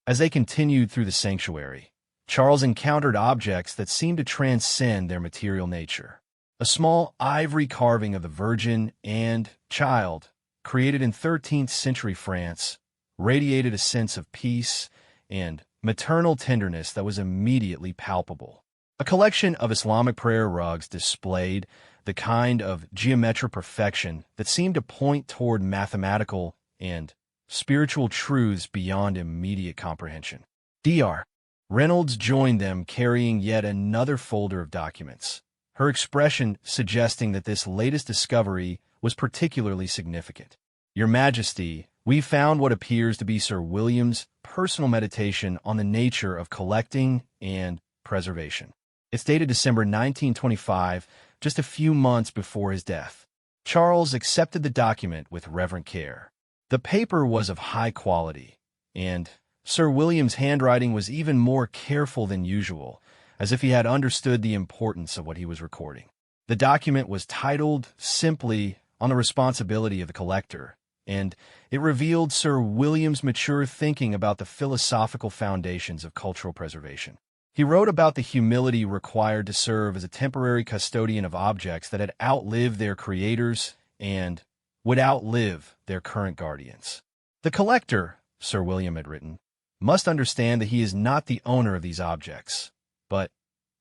As they continued through the sanctuary, Charles encountered objects that seemed to transcend their material nature. A small ivory carving of the Virgin and Child, created in 13th century France, radiated a sense of peace and maternal tenderness that was immediately palpable. A collection of Islamic prayer rugs displayed the kind of geometric perfection that seemed to point toward mathematical and spiritual truths beyond immediate comprehension. Dr. Reynolds joined them carrying yet another folder of documents, her expression suggesting that this latest discovery was particularly significant. Your Majesty, we found what appears to be Sir William's personal meditation on the nature of collecting and preservation. It's dated December 1925, just a few months before his death. Charles accepted the document with reverent care. The paper was of high quality, and Sir William's handwriting was even more careful than usual, as if he had understood the importance of what he was recording. The document was titled simply "On the Responsibility of the Collector," and it revealed Sir William's mature thinking about the philosophical foundations of cultural preservation. He wrote about the humility required to serve as a temporary custodian of objects that had outlived their creators and would outlive their current guardians. The collector, Sir William had written, must understand that he is not the owner of these objects, but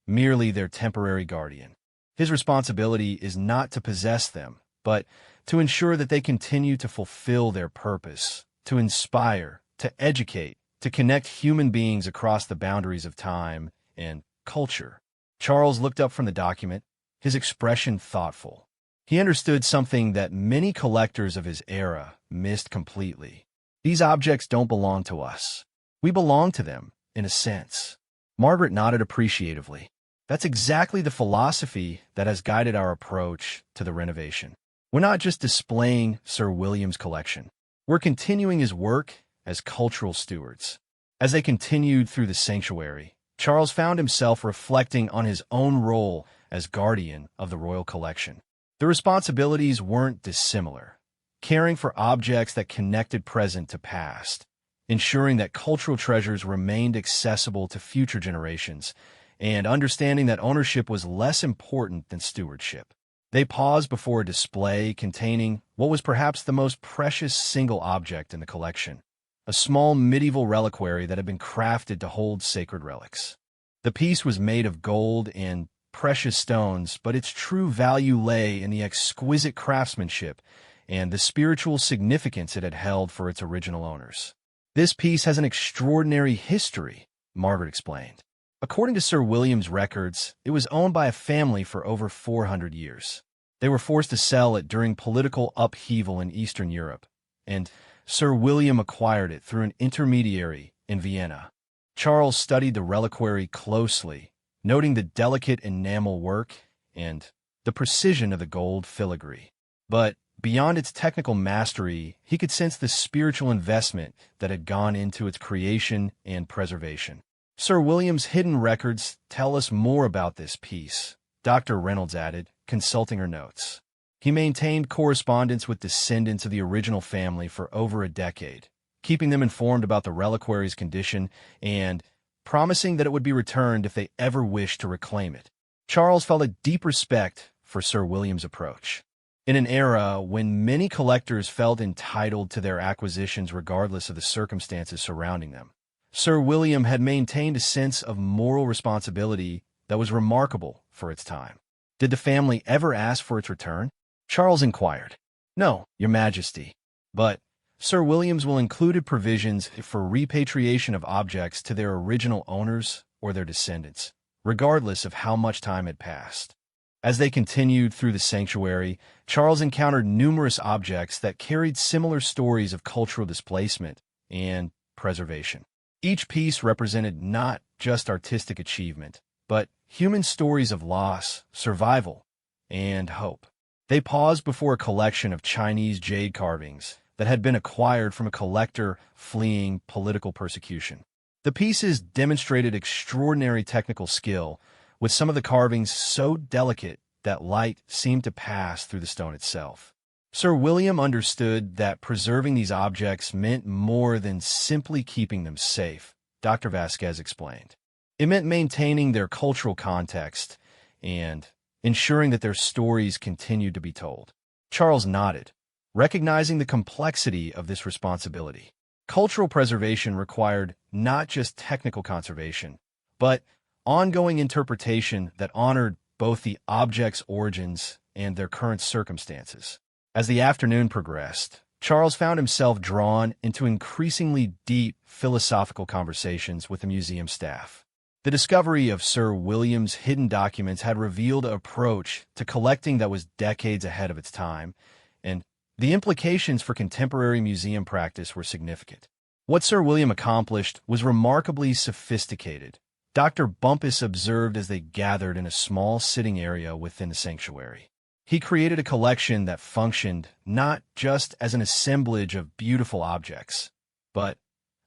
merely their temporary guardian. His responsibility is not to possess them, but to ensure that they continue to fulfill their purpose, to inspire, to educate, to connect human beings across the boundaries of time and culture. Charles looked up from the document, his expression thoughtful. He understood something that many collectors of his era missed completely. These objects don't belong to us. We belong to them, in a sense. Margaret nodded appreciatively. That's exactly the philosophy that has guided our approach to the renovation. We're not just displaying Sir William's collection. We're continuing his work as cultural stewards. As they continued through the sanctuary, Charles found himself reflecting on his own role as guardian of the royal collection. The responsibilities weren't dissimilar, caring for objects that connected present to past, ensuring that cultural treasures remained accessible to future generations, and understanding that ownership was less important than stewardship. They paused before a display containing what was perhaps the most precious single object in the collection, a small medieval reliquary that had been crafted to hold sacred relics. The piece was made of gold and precious stones, but its true value lay in the exquisite craftsmanship and the spiritual significance it had held for its original owners. This piece has an extraordinary history, Margaret explained. According to Sir William's records, it was owned by a family for over 400 years. They were forced to sell it during political upheaval in Eastern Europe, and Sir William acquired it through an intermediary in Vienna. Charles studied the reliquary closely, noting the delicate enamel work and the precision of the gold filigree. But beyond its technical mastery, he could sense the spiritual investment that had gone into its creation and preservation. Sir William's hidden records tell us more about this piece, Dr. Reynolds added, consulting her notes. He maintained correspondence with descendants of the original family for over a decade, keeping them informed about the reliquary's condition and promising that it would be returned if they ever wished to reclaim it. Charles felt a deep respect for Sir William's approach. In an era when many collectors felt entitled to their acquisitions regardless of the circumstances surrounding them, Sir William had maintained a sense of moral responsibility that was remarkable for its time. Did the family ever ask for its return? Charles inquired. No, Your Majesty, but Sir William's will included provisions for repatriation of objects to their original owners or their descendants, regardless of how much time had passed. As they continued through the sanctuary, Charles encountered numerous objects that carried similar stories of cultural displacement and preservation. Each piece represented not just artistic achievement, but human stories of loss, survival, and hope. They paused before a collection of Chinese jade carvings that had been acquired from a collector fleeing political persecution. The pieces demonstrated extraordinary technical skill, with some of the carvings so delicate that light seemed to pass through the stone itself. Sir William understood that preserving these objects meant more than simply keeping them safe, Dr. Vasquez explained. It meant maintaining their cultural context and ensuring that their stories continued to be told. Charles nodded, recognizing the complexity of this responsibility. Cultural preservation required not just technical conservation, but ongoing interpretation that honored both the object's origins and their current circumstances. As the afternoon progressed, Charles found himself drawn into increasingly deep philosophical conversations with the museum staff. The discovery of Sir William's hidden documents had revealed an approach to collecting that was decades ahead of its time, and the implications for contemporary museum practice were significant. What Sir William accomplished was remarkably sophisticated, Dr. Bumpus observed as they gathered in a small sitting area within the sanctuary. He created a collection that functioned not just as an assemblage of beautiful objects, but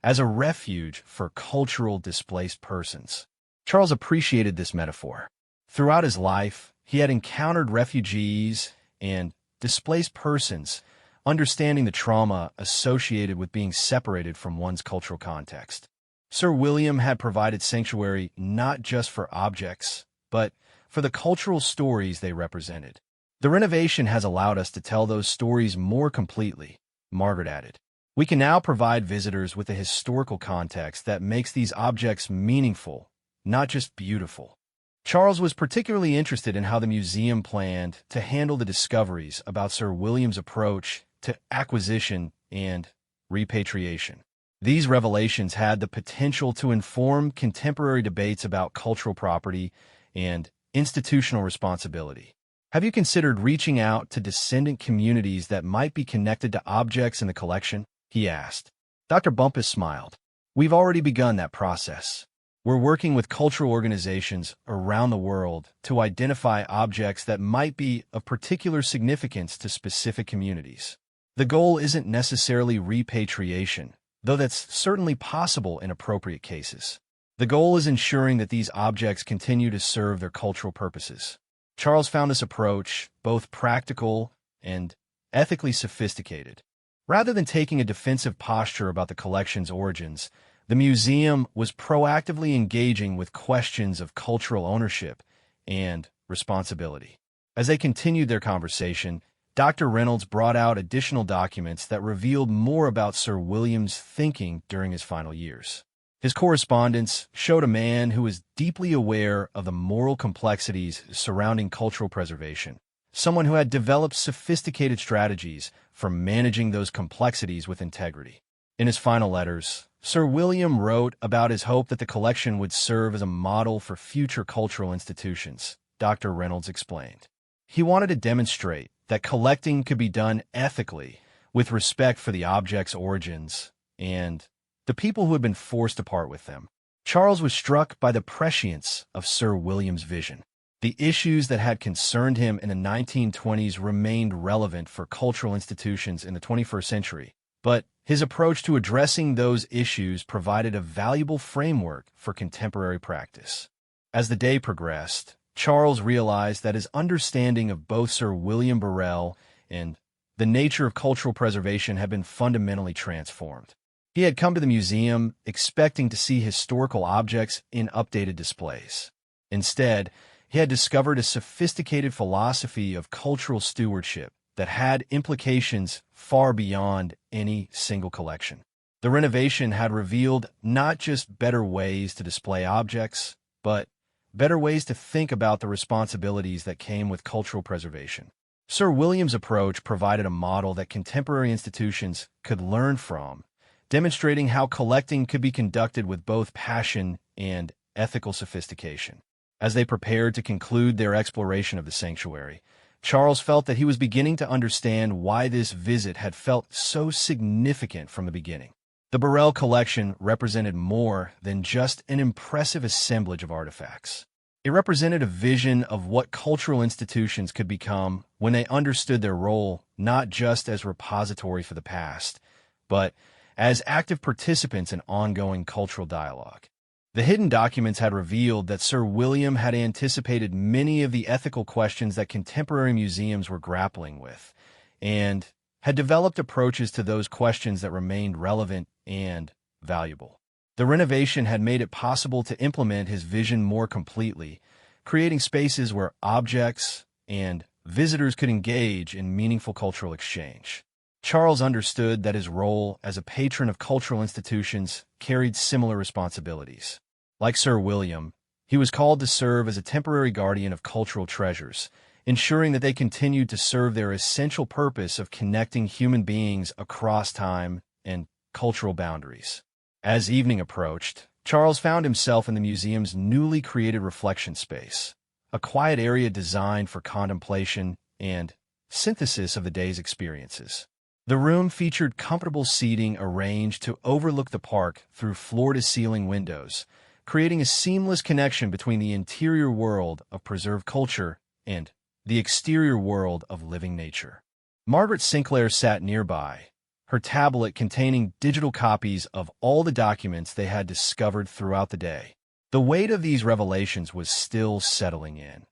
as a refuge for cultural displaced persons. Charles appreciated this metaphor. Throughout his life, he had encountered refugees and displaced persons, understanding the trauma associated with being separated from one's cultural context. Sir William had provided sanctuary not just for objects, but for the cultural stories they represented. The renovation has allowed us to tell those stories more completely, Margaret added. We can now provide visitors with a historical context that makes these objects meaningful, not just beautiful. Charles was particularly interested in how the museum planned to handle the discoveries about Sir William's approach to acquisition and repatriation. These revelations had the potential to inform contemporary debates about cultural property and institutional responsibility. Have you considered reaching out to descendant communities that might be connected to objects in the collection? He asked. Dr. Bumpus smiled. We've already begun that process. We're working with cultural organizations around the world to identify objects that might be of particular significance to specific communities. The goal isn't necessarily repatriation, though that's certainly possible in appropriate cases. The goal is ensuring that these objects continue to serve their cultural purposes. Charles found this approach both practical and ethically sophisticated. Rather than taking a defensive posture about the collection's origins, the museum was proactively engaging with questions of cultural ownership and responsibility. As they continued their conversation, Dr. Reynolds brought out additional documents that revealed more about Sir William's thinking during his final years. His correspondence showed a man who was deeply aware of the moral complexities surrounding cultural preservation, someone who had developed sophisticated strategies for managing those complexities with integrity. In his final letters, Sir William wrote about his hope that the collection would serve as a model for future cultural institutions, Dr. Reynolds explained. He wanted to demonstrate that collecting could be done ethically, with respect for the object's origins and the people who had been forced apart with them. Charles was struck by the prescience of Sir William's vision. The issues that had concerned him in the 1920s remained relevant for cultural institutions in the 21st century, but his approach to addressing those issues provided a valuable framework for contemporary practice. As the day progressed, Charles realized that his understanding of both Sir William Burrell and the nature of cultural preservation had been fundamentally transformed. He had come to the museum expecting to see historical objects in updated displays. Instead, he had discovered a sophisticated philosophy of cultural stewardship that had implications far beyond any single collection. The renovation had revealed not just better ways to display objects, but better ways to think about the responsibilities that came with cultural preservation. Sir William's approach provided a model that contemporary institutions could learn from, demonstrating how collecting could be conducted with both passion and ethical sophistication. As they prepared to conclude their exploration of the sanctuary, Charles felt that he was beginning to understand why this visit had felt so significant from the beginning. The Burrell collection represented more than just an impressive assemblage of artifacts. It represented a vision of what cultural institutions could become when they understood their role not just as repository for the past, but as active participants in ongoing cultural dialogue. The hidden documents had revealed that Sir William had anticipated many of the ethical questions that contemporary museums were grappling with, and had developed approaches to those questions that remained relevant and valuable. The renovation had made it possible to implement his vision more completely, creating spaces where objects and visitors could engage in meaningful cultural exchange. Charles understood that his role as a patron of cultural institutions carried similar responsibilities. Like Sir William, he was called to serve as a temporary guardian of cultural treasures, ensuring that they continued to serve their essential purpose of connecting human beings across time and cultural boundaries. As evening approached, Charles found himself in the museum's newly created reflection space, a quiet area designed for contemplation and synthesis of the day's experiences. The room featured comfortable seating arranged to overlook the park through floor-to-ceiling windows, creating a seamless connection between the interior world of preserved culture and the exterior world of living nature. Margaret Sinclair sat nearby, her tablet containing digital copies of all the documents they had discovered throughout the day. The weight of these revelations was still settling in,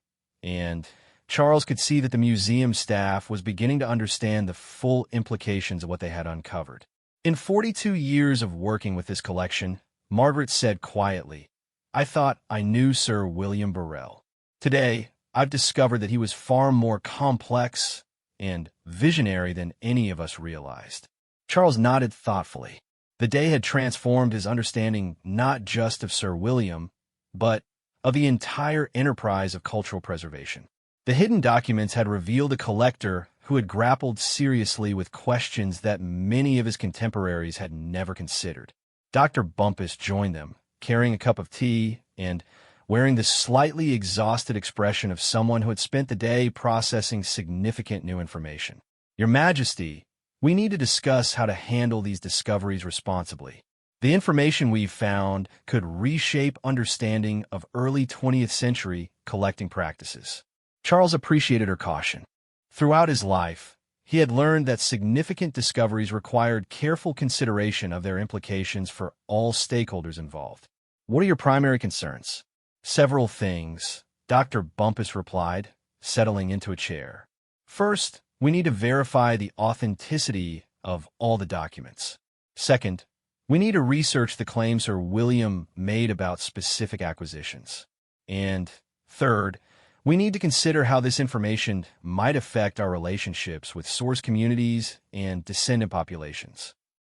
and Charles could see that the museum staff was beginning to understand the full implications of what they had uncovered. In 42 years of working with this collection, Margaret said quietly, "I thought I knew Sir William Burrell. Today, I've discovered that he was far more complex and visionary than any of us realized." Charles nodded thoughtfully. The day had transformed his understanding not just of Sir William, but of the entire enterprise of cultural preservation. The hidden documents had revealed a collector who had grappled seriously with questions that many of his contemporaries had never considered. Dr. Bumpus joined them, carrying a cup of tea and wearing the slightly exhausted expression of someone who had spent the day processing significant new information. "Your Majesty, we need to discuss how to handle these discoveries responsibly. The information we've found could reshape understanding of early 20th century collecting practices." Charles appreciated her caution. Throughout his life, he had learned that significant discoveries required careful consideration of their implications for all stakeholders involved. "What are your primary concerns?" "Several things," Dr. Bumpus replied, settling into a chair. "First, we need to verify the authenticity of all the documents. Second, we need to research the claims Sir William made about specific acquisitions. And third, we need to consider how this information might affect our relationships with source communities and descendant populations."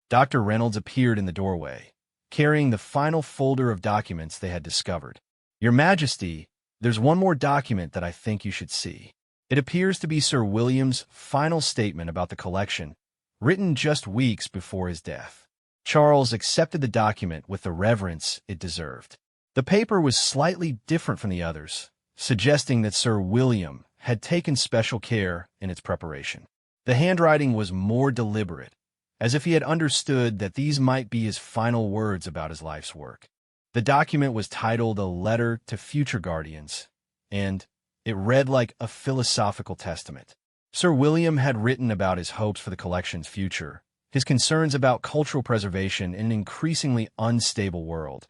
Dr. Reynolds appeared in the doorway, carrying the final folder of documents they had discovered. "Your Majesty, there's one more document that I think you should see. It appears to be Sir William's final statement about the collection, written just weeks before his death." Charles accepted the document with the reverence it deserved. The paper was slightly different from the others, suggesting that Sir William had taken special care in its preparation. The handwriting was more deliberate, as if he had understood that these might be his final words about his life's work. The document was titled "A Letter to Future Guardians," and it read like a philosophical testament. Sir William had written about his hopes for the collection's future, his concerns about cultural preservation in an increasingly unstable world,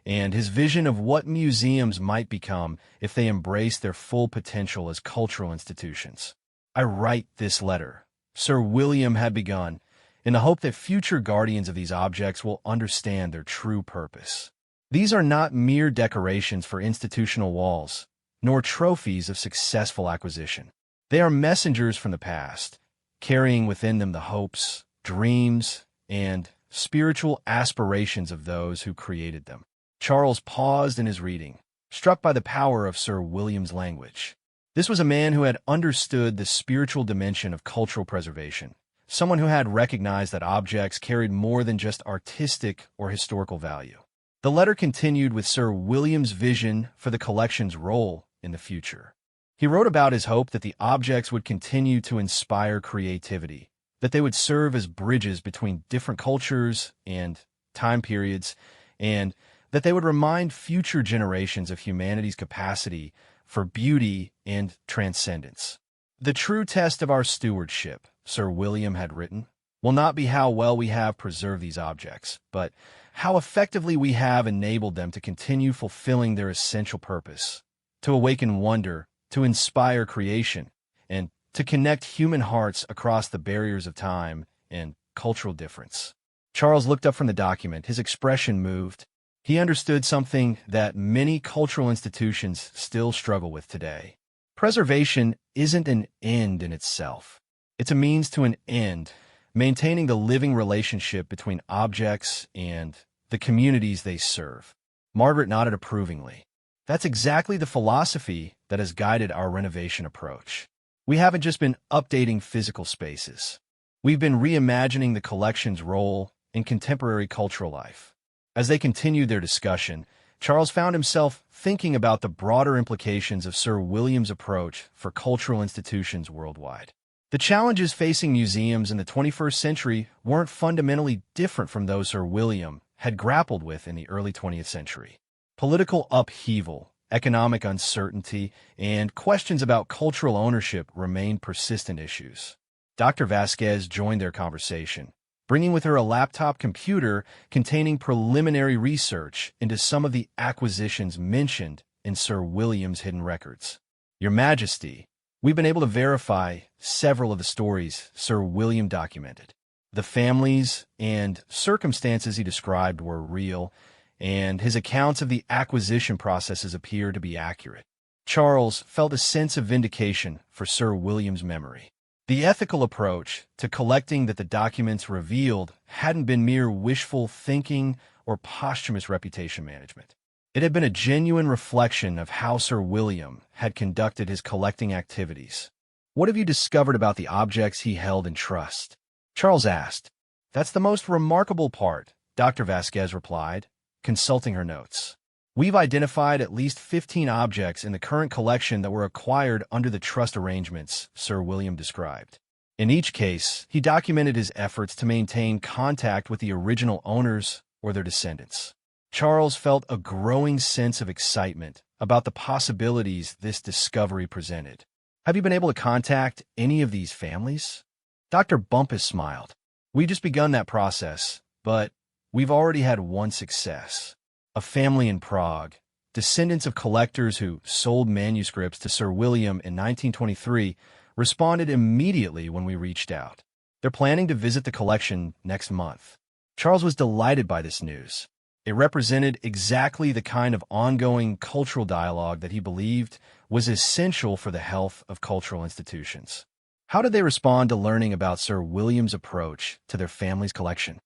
and his vision of what museums might become if they embraced their full potential as cultural institutions. "I write this letter," Sir William had begun, "in the hope that future guardians of these objects will understand their true purpose. These are not mere decorations for institutional walls, nor trophies of successful acquisition. They are messengers from the past, carrying within them the hopes, dreams, and spiritual aspirations of those who created them." Charles paused in his reading, struck by the power of Sir William's language. This was a man who had understood the spiritual dimension of cultural preservation, someone who had recognized that objects carried more than just artistic or historical value. The letter continued with Sir William's vision for the collection's role in the future. He wrote about his hope that the objects would continue to inspire creativity, that they would serve as bridges between different cultures and time periods, and that they would remind future generations of humanity's capacity for beauty and transcendence. "The true test of our stewardship," Sir William had written, "will not be how well we have preserved these objects, but how effectively we have enabled them to continue fulfilling their essential purpose, to awaken wonder, to inspire creation, and to connect human hearts across the barriers of time and cultural difference." Charles looked up from the document, his expression moved. He understood something that many cultural institutions still struggle with today. Preservation isn't an end in itself. It's a means to an end, maintaining the living relationship between objects and the communities they serve. Margaret nodded approvingly. That's exactly the philosophy that has guided our renovation approach. We haven't just been updating physical spaces. We've been reimagining the collection's role in contemporary cultural life. As they continued their discussion, Charles found himself thinking about the broader implications of Sir William's approach for cultural institutions worldwide. The challenges facing museums in the 21st century weren't fundamentally different from those Sir William had grappled with in the early 20th century. Political upheaval, economic uncertainty, and questions about cultural ownership remained persistent issues. Dr. Vasquez joined their conversation, bringing with her a laptop computer containing preliminary research into some of the acquisitions mentioned in Sir William's hidden records. Your Majesty, we've been able to verify several of the stories Sir William documented. The families and circumstances he described were real, and his accounts of the acquisition processes appear to be accurate. Charles felt a sense of vindication for Sir William's memory. The ethical approach to collecting that the documents revealed hadn't been mere wishful thinking or posthumous reputation management. It had been a genuine reflection of how Sir William had conducted his collecting activities. What have you discovered about the objects he held in trust? Charles asked. That's the most remarkable part, Dr. Vasquez replied, consulting her notes. We've identified at least 15 objects in the current collection that were acquired under the trust arrangements Sir William described. In each case, he documented his efforts to maintain contact with the original owners or their descendants. Charles felt a growing sense of excitement about the possibilities this discovery presented. Have you been able to contact any of these families? Dr. Bumpus smiled. We've just begun that process, but we've already had one success. A family in Prague, descendants of collectors who sold manuscripts to Sir William in 1923, responded immediately when we reached out. They're planning to visit the collection next month. Charles was delighted by this news. It represented exactly the kind of ongoing cultural dialogue that he believed was essential for the health of cultural institutions. How did they respond to learning about Sir William's approach to their family's collection?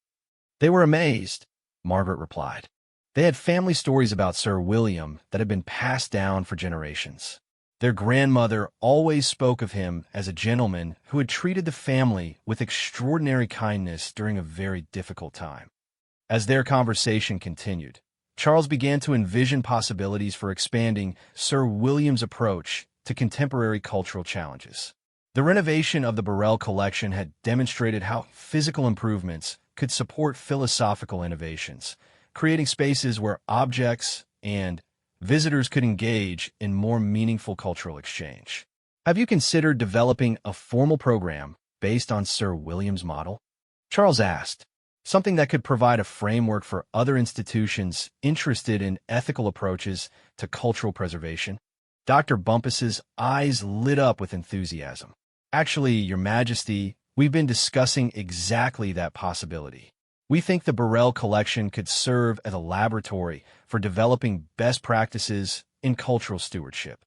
They were amazed, Margaret replied. They had family stories about Sir William that had been passed down for generations. Their grandmother always spoke of him as a gentleman who had treated the family with extraordinary kindness during a very difficult time. As their conversation continued, Charles began to envision possibilities for expanding Sir William's approach to contemporary cultural challenges. The renovation of the Burrell collection had demonstrated how physical improvements could support philosophical innovations, creating spaces where objects and visitors could engage in more meaningful cultural exchange. Have you considered developing a formal program based on Sir William's model? Charles asked, something that could provide a framework for other institutions interested in ethical approaches to cultural preservation. Dr. Bumpus's eyes lit up with enthusiasm. Actually, Your Majesty, we've been discussing exactly that possibility. We think the Burrell collection could serve as a laboratory for developing best practices in cultural stewardship.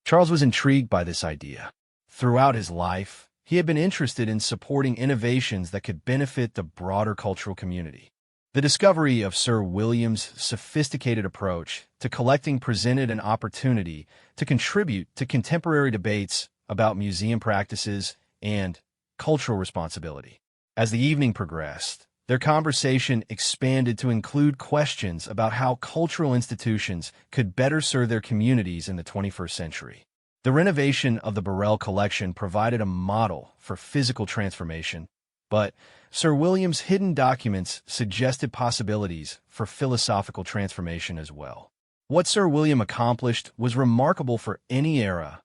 Charles was intrigued by this idea. Throughout his life, he had been interested in supporting innovations that could benefit the broader cultural community. The discovery of Sir William's sophisticated approach to collecting presented an opportunity to contribute to contemporary debates about museum practices and cultural responsibility. As the evening progressed, their conversation expanded to include questions about how cultural institutions could better serve their communities in the 21st century. The renovation of the Burrell collection provided a model for physical transformation, but Sir William's hidden documents suggested possibilities for philosophical transformation as well. What Sir William accomplished was remarkable for any era,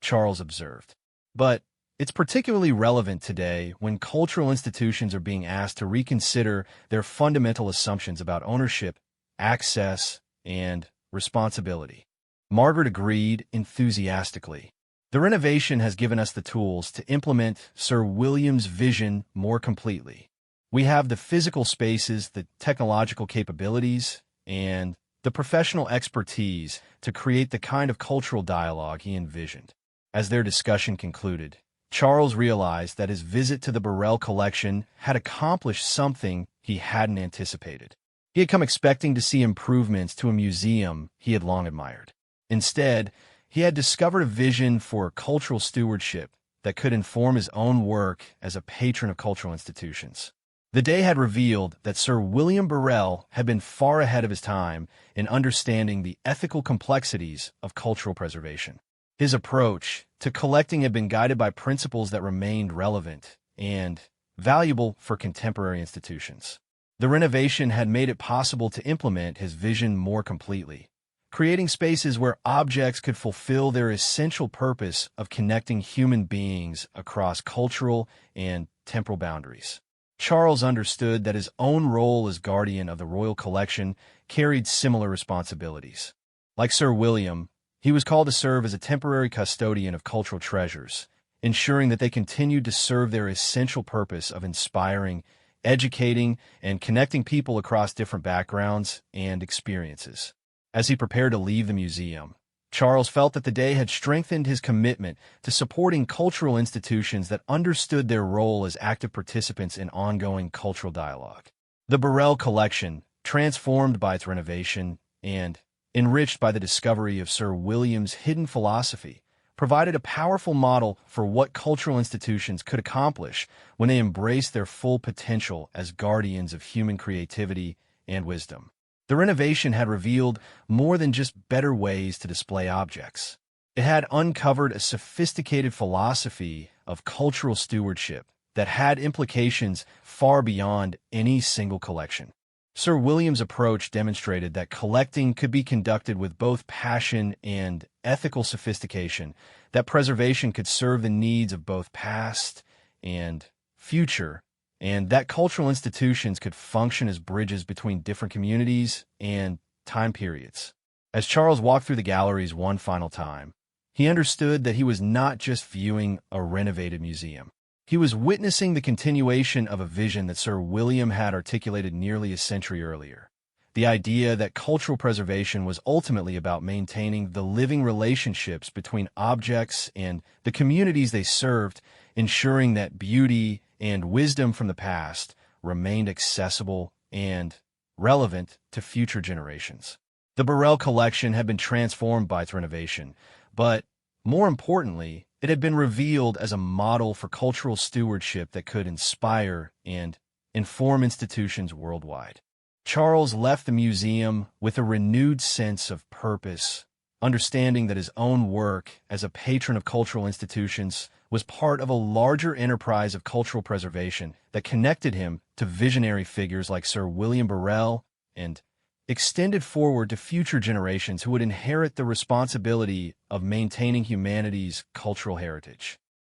Charles observed, but it's particularly relevant today when cultural institutions are being asked to reconsider their fundamental assumptions about ownership, access, and responsibility. Margaret agreed enthusiastically. The renovation has given us the tools to implement Sir William's vision more completely. We have the physical spaces, the technological capabilities, and the professional expertise to create the kind of cultural dialogue he envisioned. As their discussion concluded, Charles realized that his visit to the Burrell collection had accomplished something he hadn't anticipated. He had come expecting to see improvements to a museum he had long admired. Instead, he had discovered a vision for cultural stewardship that could inform his own work as a patron of cultural institutions. The day had revealed that Sir William Burrell had been far ahead of his time in understanding the ethical complexities of cultural preservation. His approach to collecting had been guided by principles that remained relevant and valuable for contemporary institutions. The renovation had made it possible to implement his vision more completely, creating spaces where objects could fulfill their essential purpose of connecting human beings across cultural and temporal boundaries. Charles understood that his own role as guardian of the royal collection carried similar responsibilities. Like Sir William, he was called to serve as a temporary custodian of cultural treasures, ensuring that they continued to serve their essential purpose of inspiring, educating, and connecting people across different backgrounds and experiences. As he prepared to leave the museum, Charles felt that the day had strengthened his commitment to supporting cultural institutions that understood their role as active participants in ongoing cultural dialogue. The Burrell collection, transformed by its renovation and enriched by the discovery of Sir William's hidden philosophy, provided a powerful model for what cultural institutions could accomplish when they embraced their full potential as guardians of human creativity and wisdom. The renovation had revealed more than just better ways to display objects. It had uncovered a sophisticated philosophy of cultural stewardship that had implications far beyond any single collection. Sir William's approach demonstrated that collecting could be conducted with both passion and ethical sophistication, that preservation could serve the needs of both past and future, and that cultural institutions could function as bridges between different communities and time periods. As Charles walked through the galleries one final time, he understood that he was not just viewing a renovated museum. He was witnessing the continuation of a vision that Sir William had articulated nearly a century earlier. The idea that cultural preservation was ultimately about maintaining the living relationships between objects and the communities they served, ensuring that beauty and wisdom from the past remained accessible and relevant to future generations. The Burrell collection had been transformed by its renovation, but more importantly, it had been revealed as a model for cultural stewardship that could inspire and inform institutions worldwide. Charles left the museum with a renewed sense of purpose, understanding that his own work as a patron of cultural institutions was part of a larger enterprise of cultural preservation that connected him to visionary figures like Sir William Burrell and extended forward to future generations who would inherit the responsibility of maintaining humanity's cultural heritage.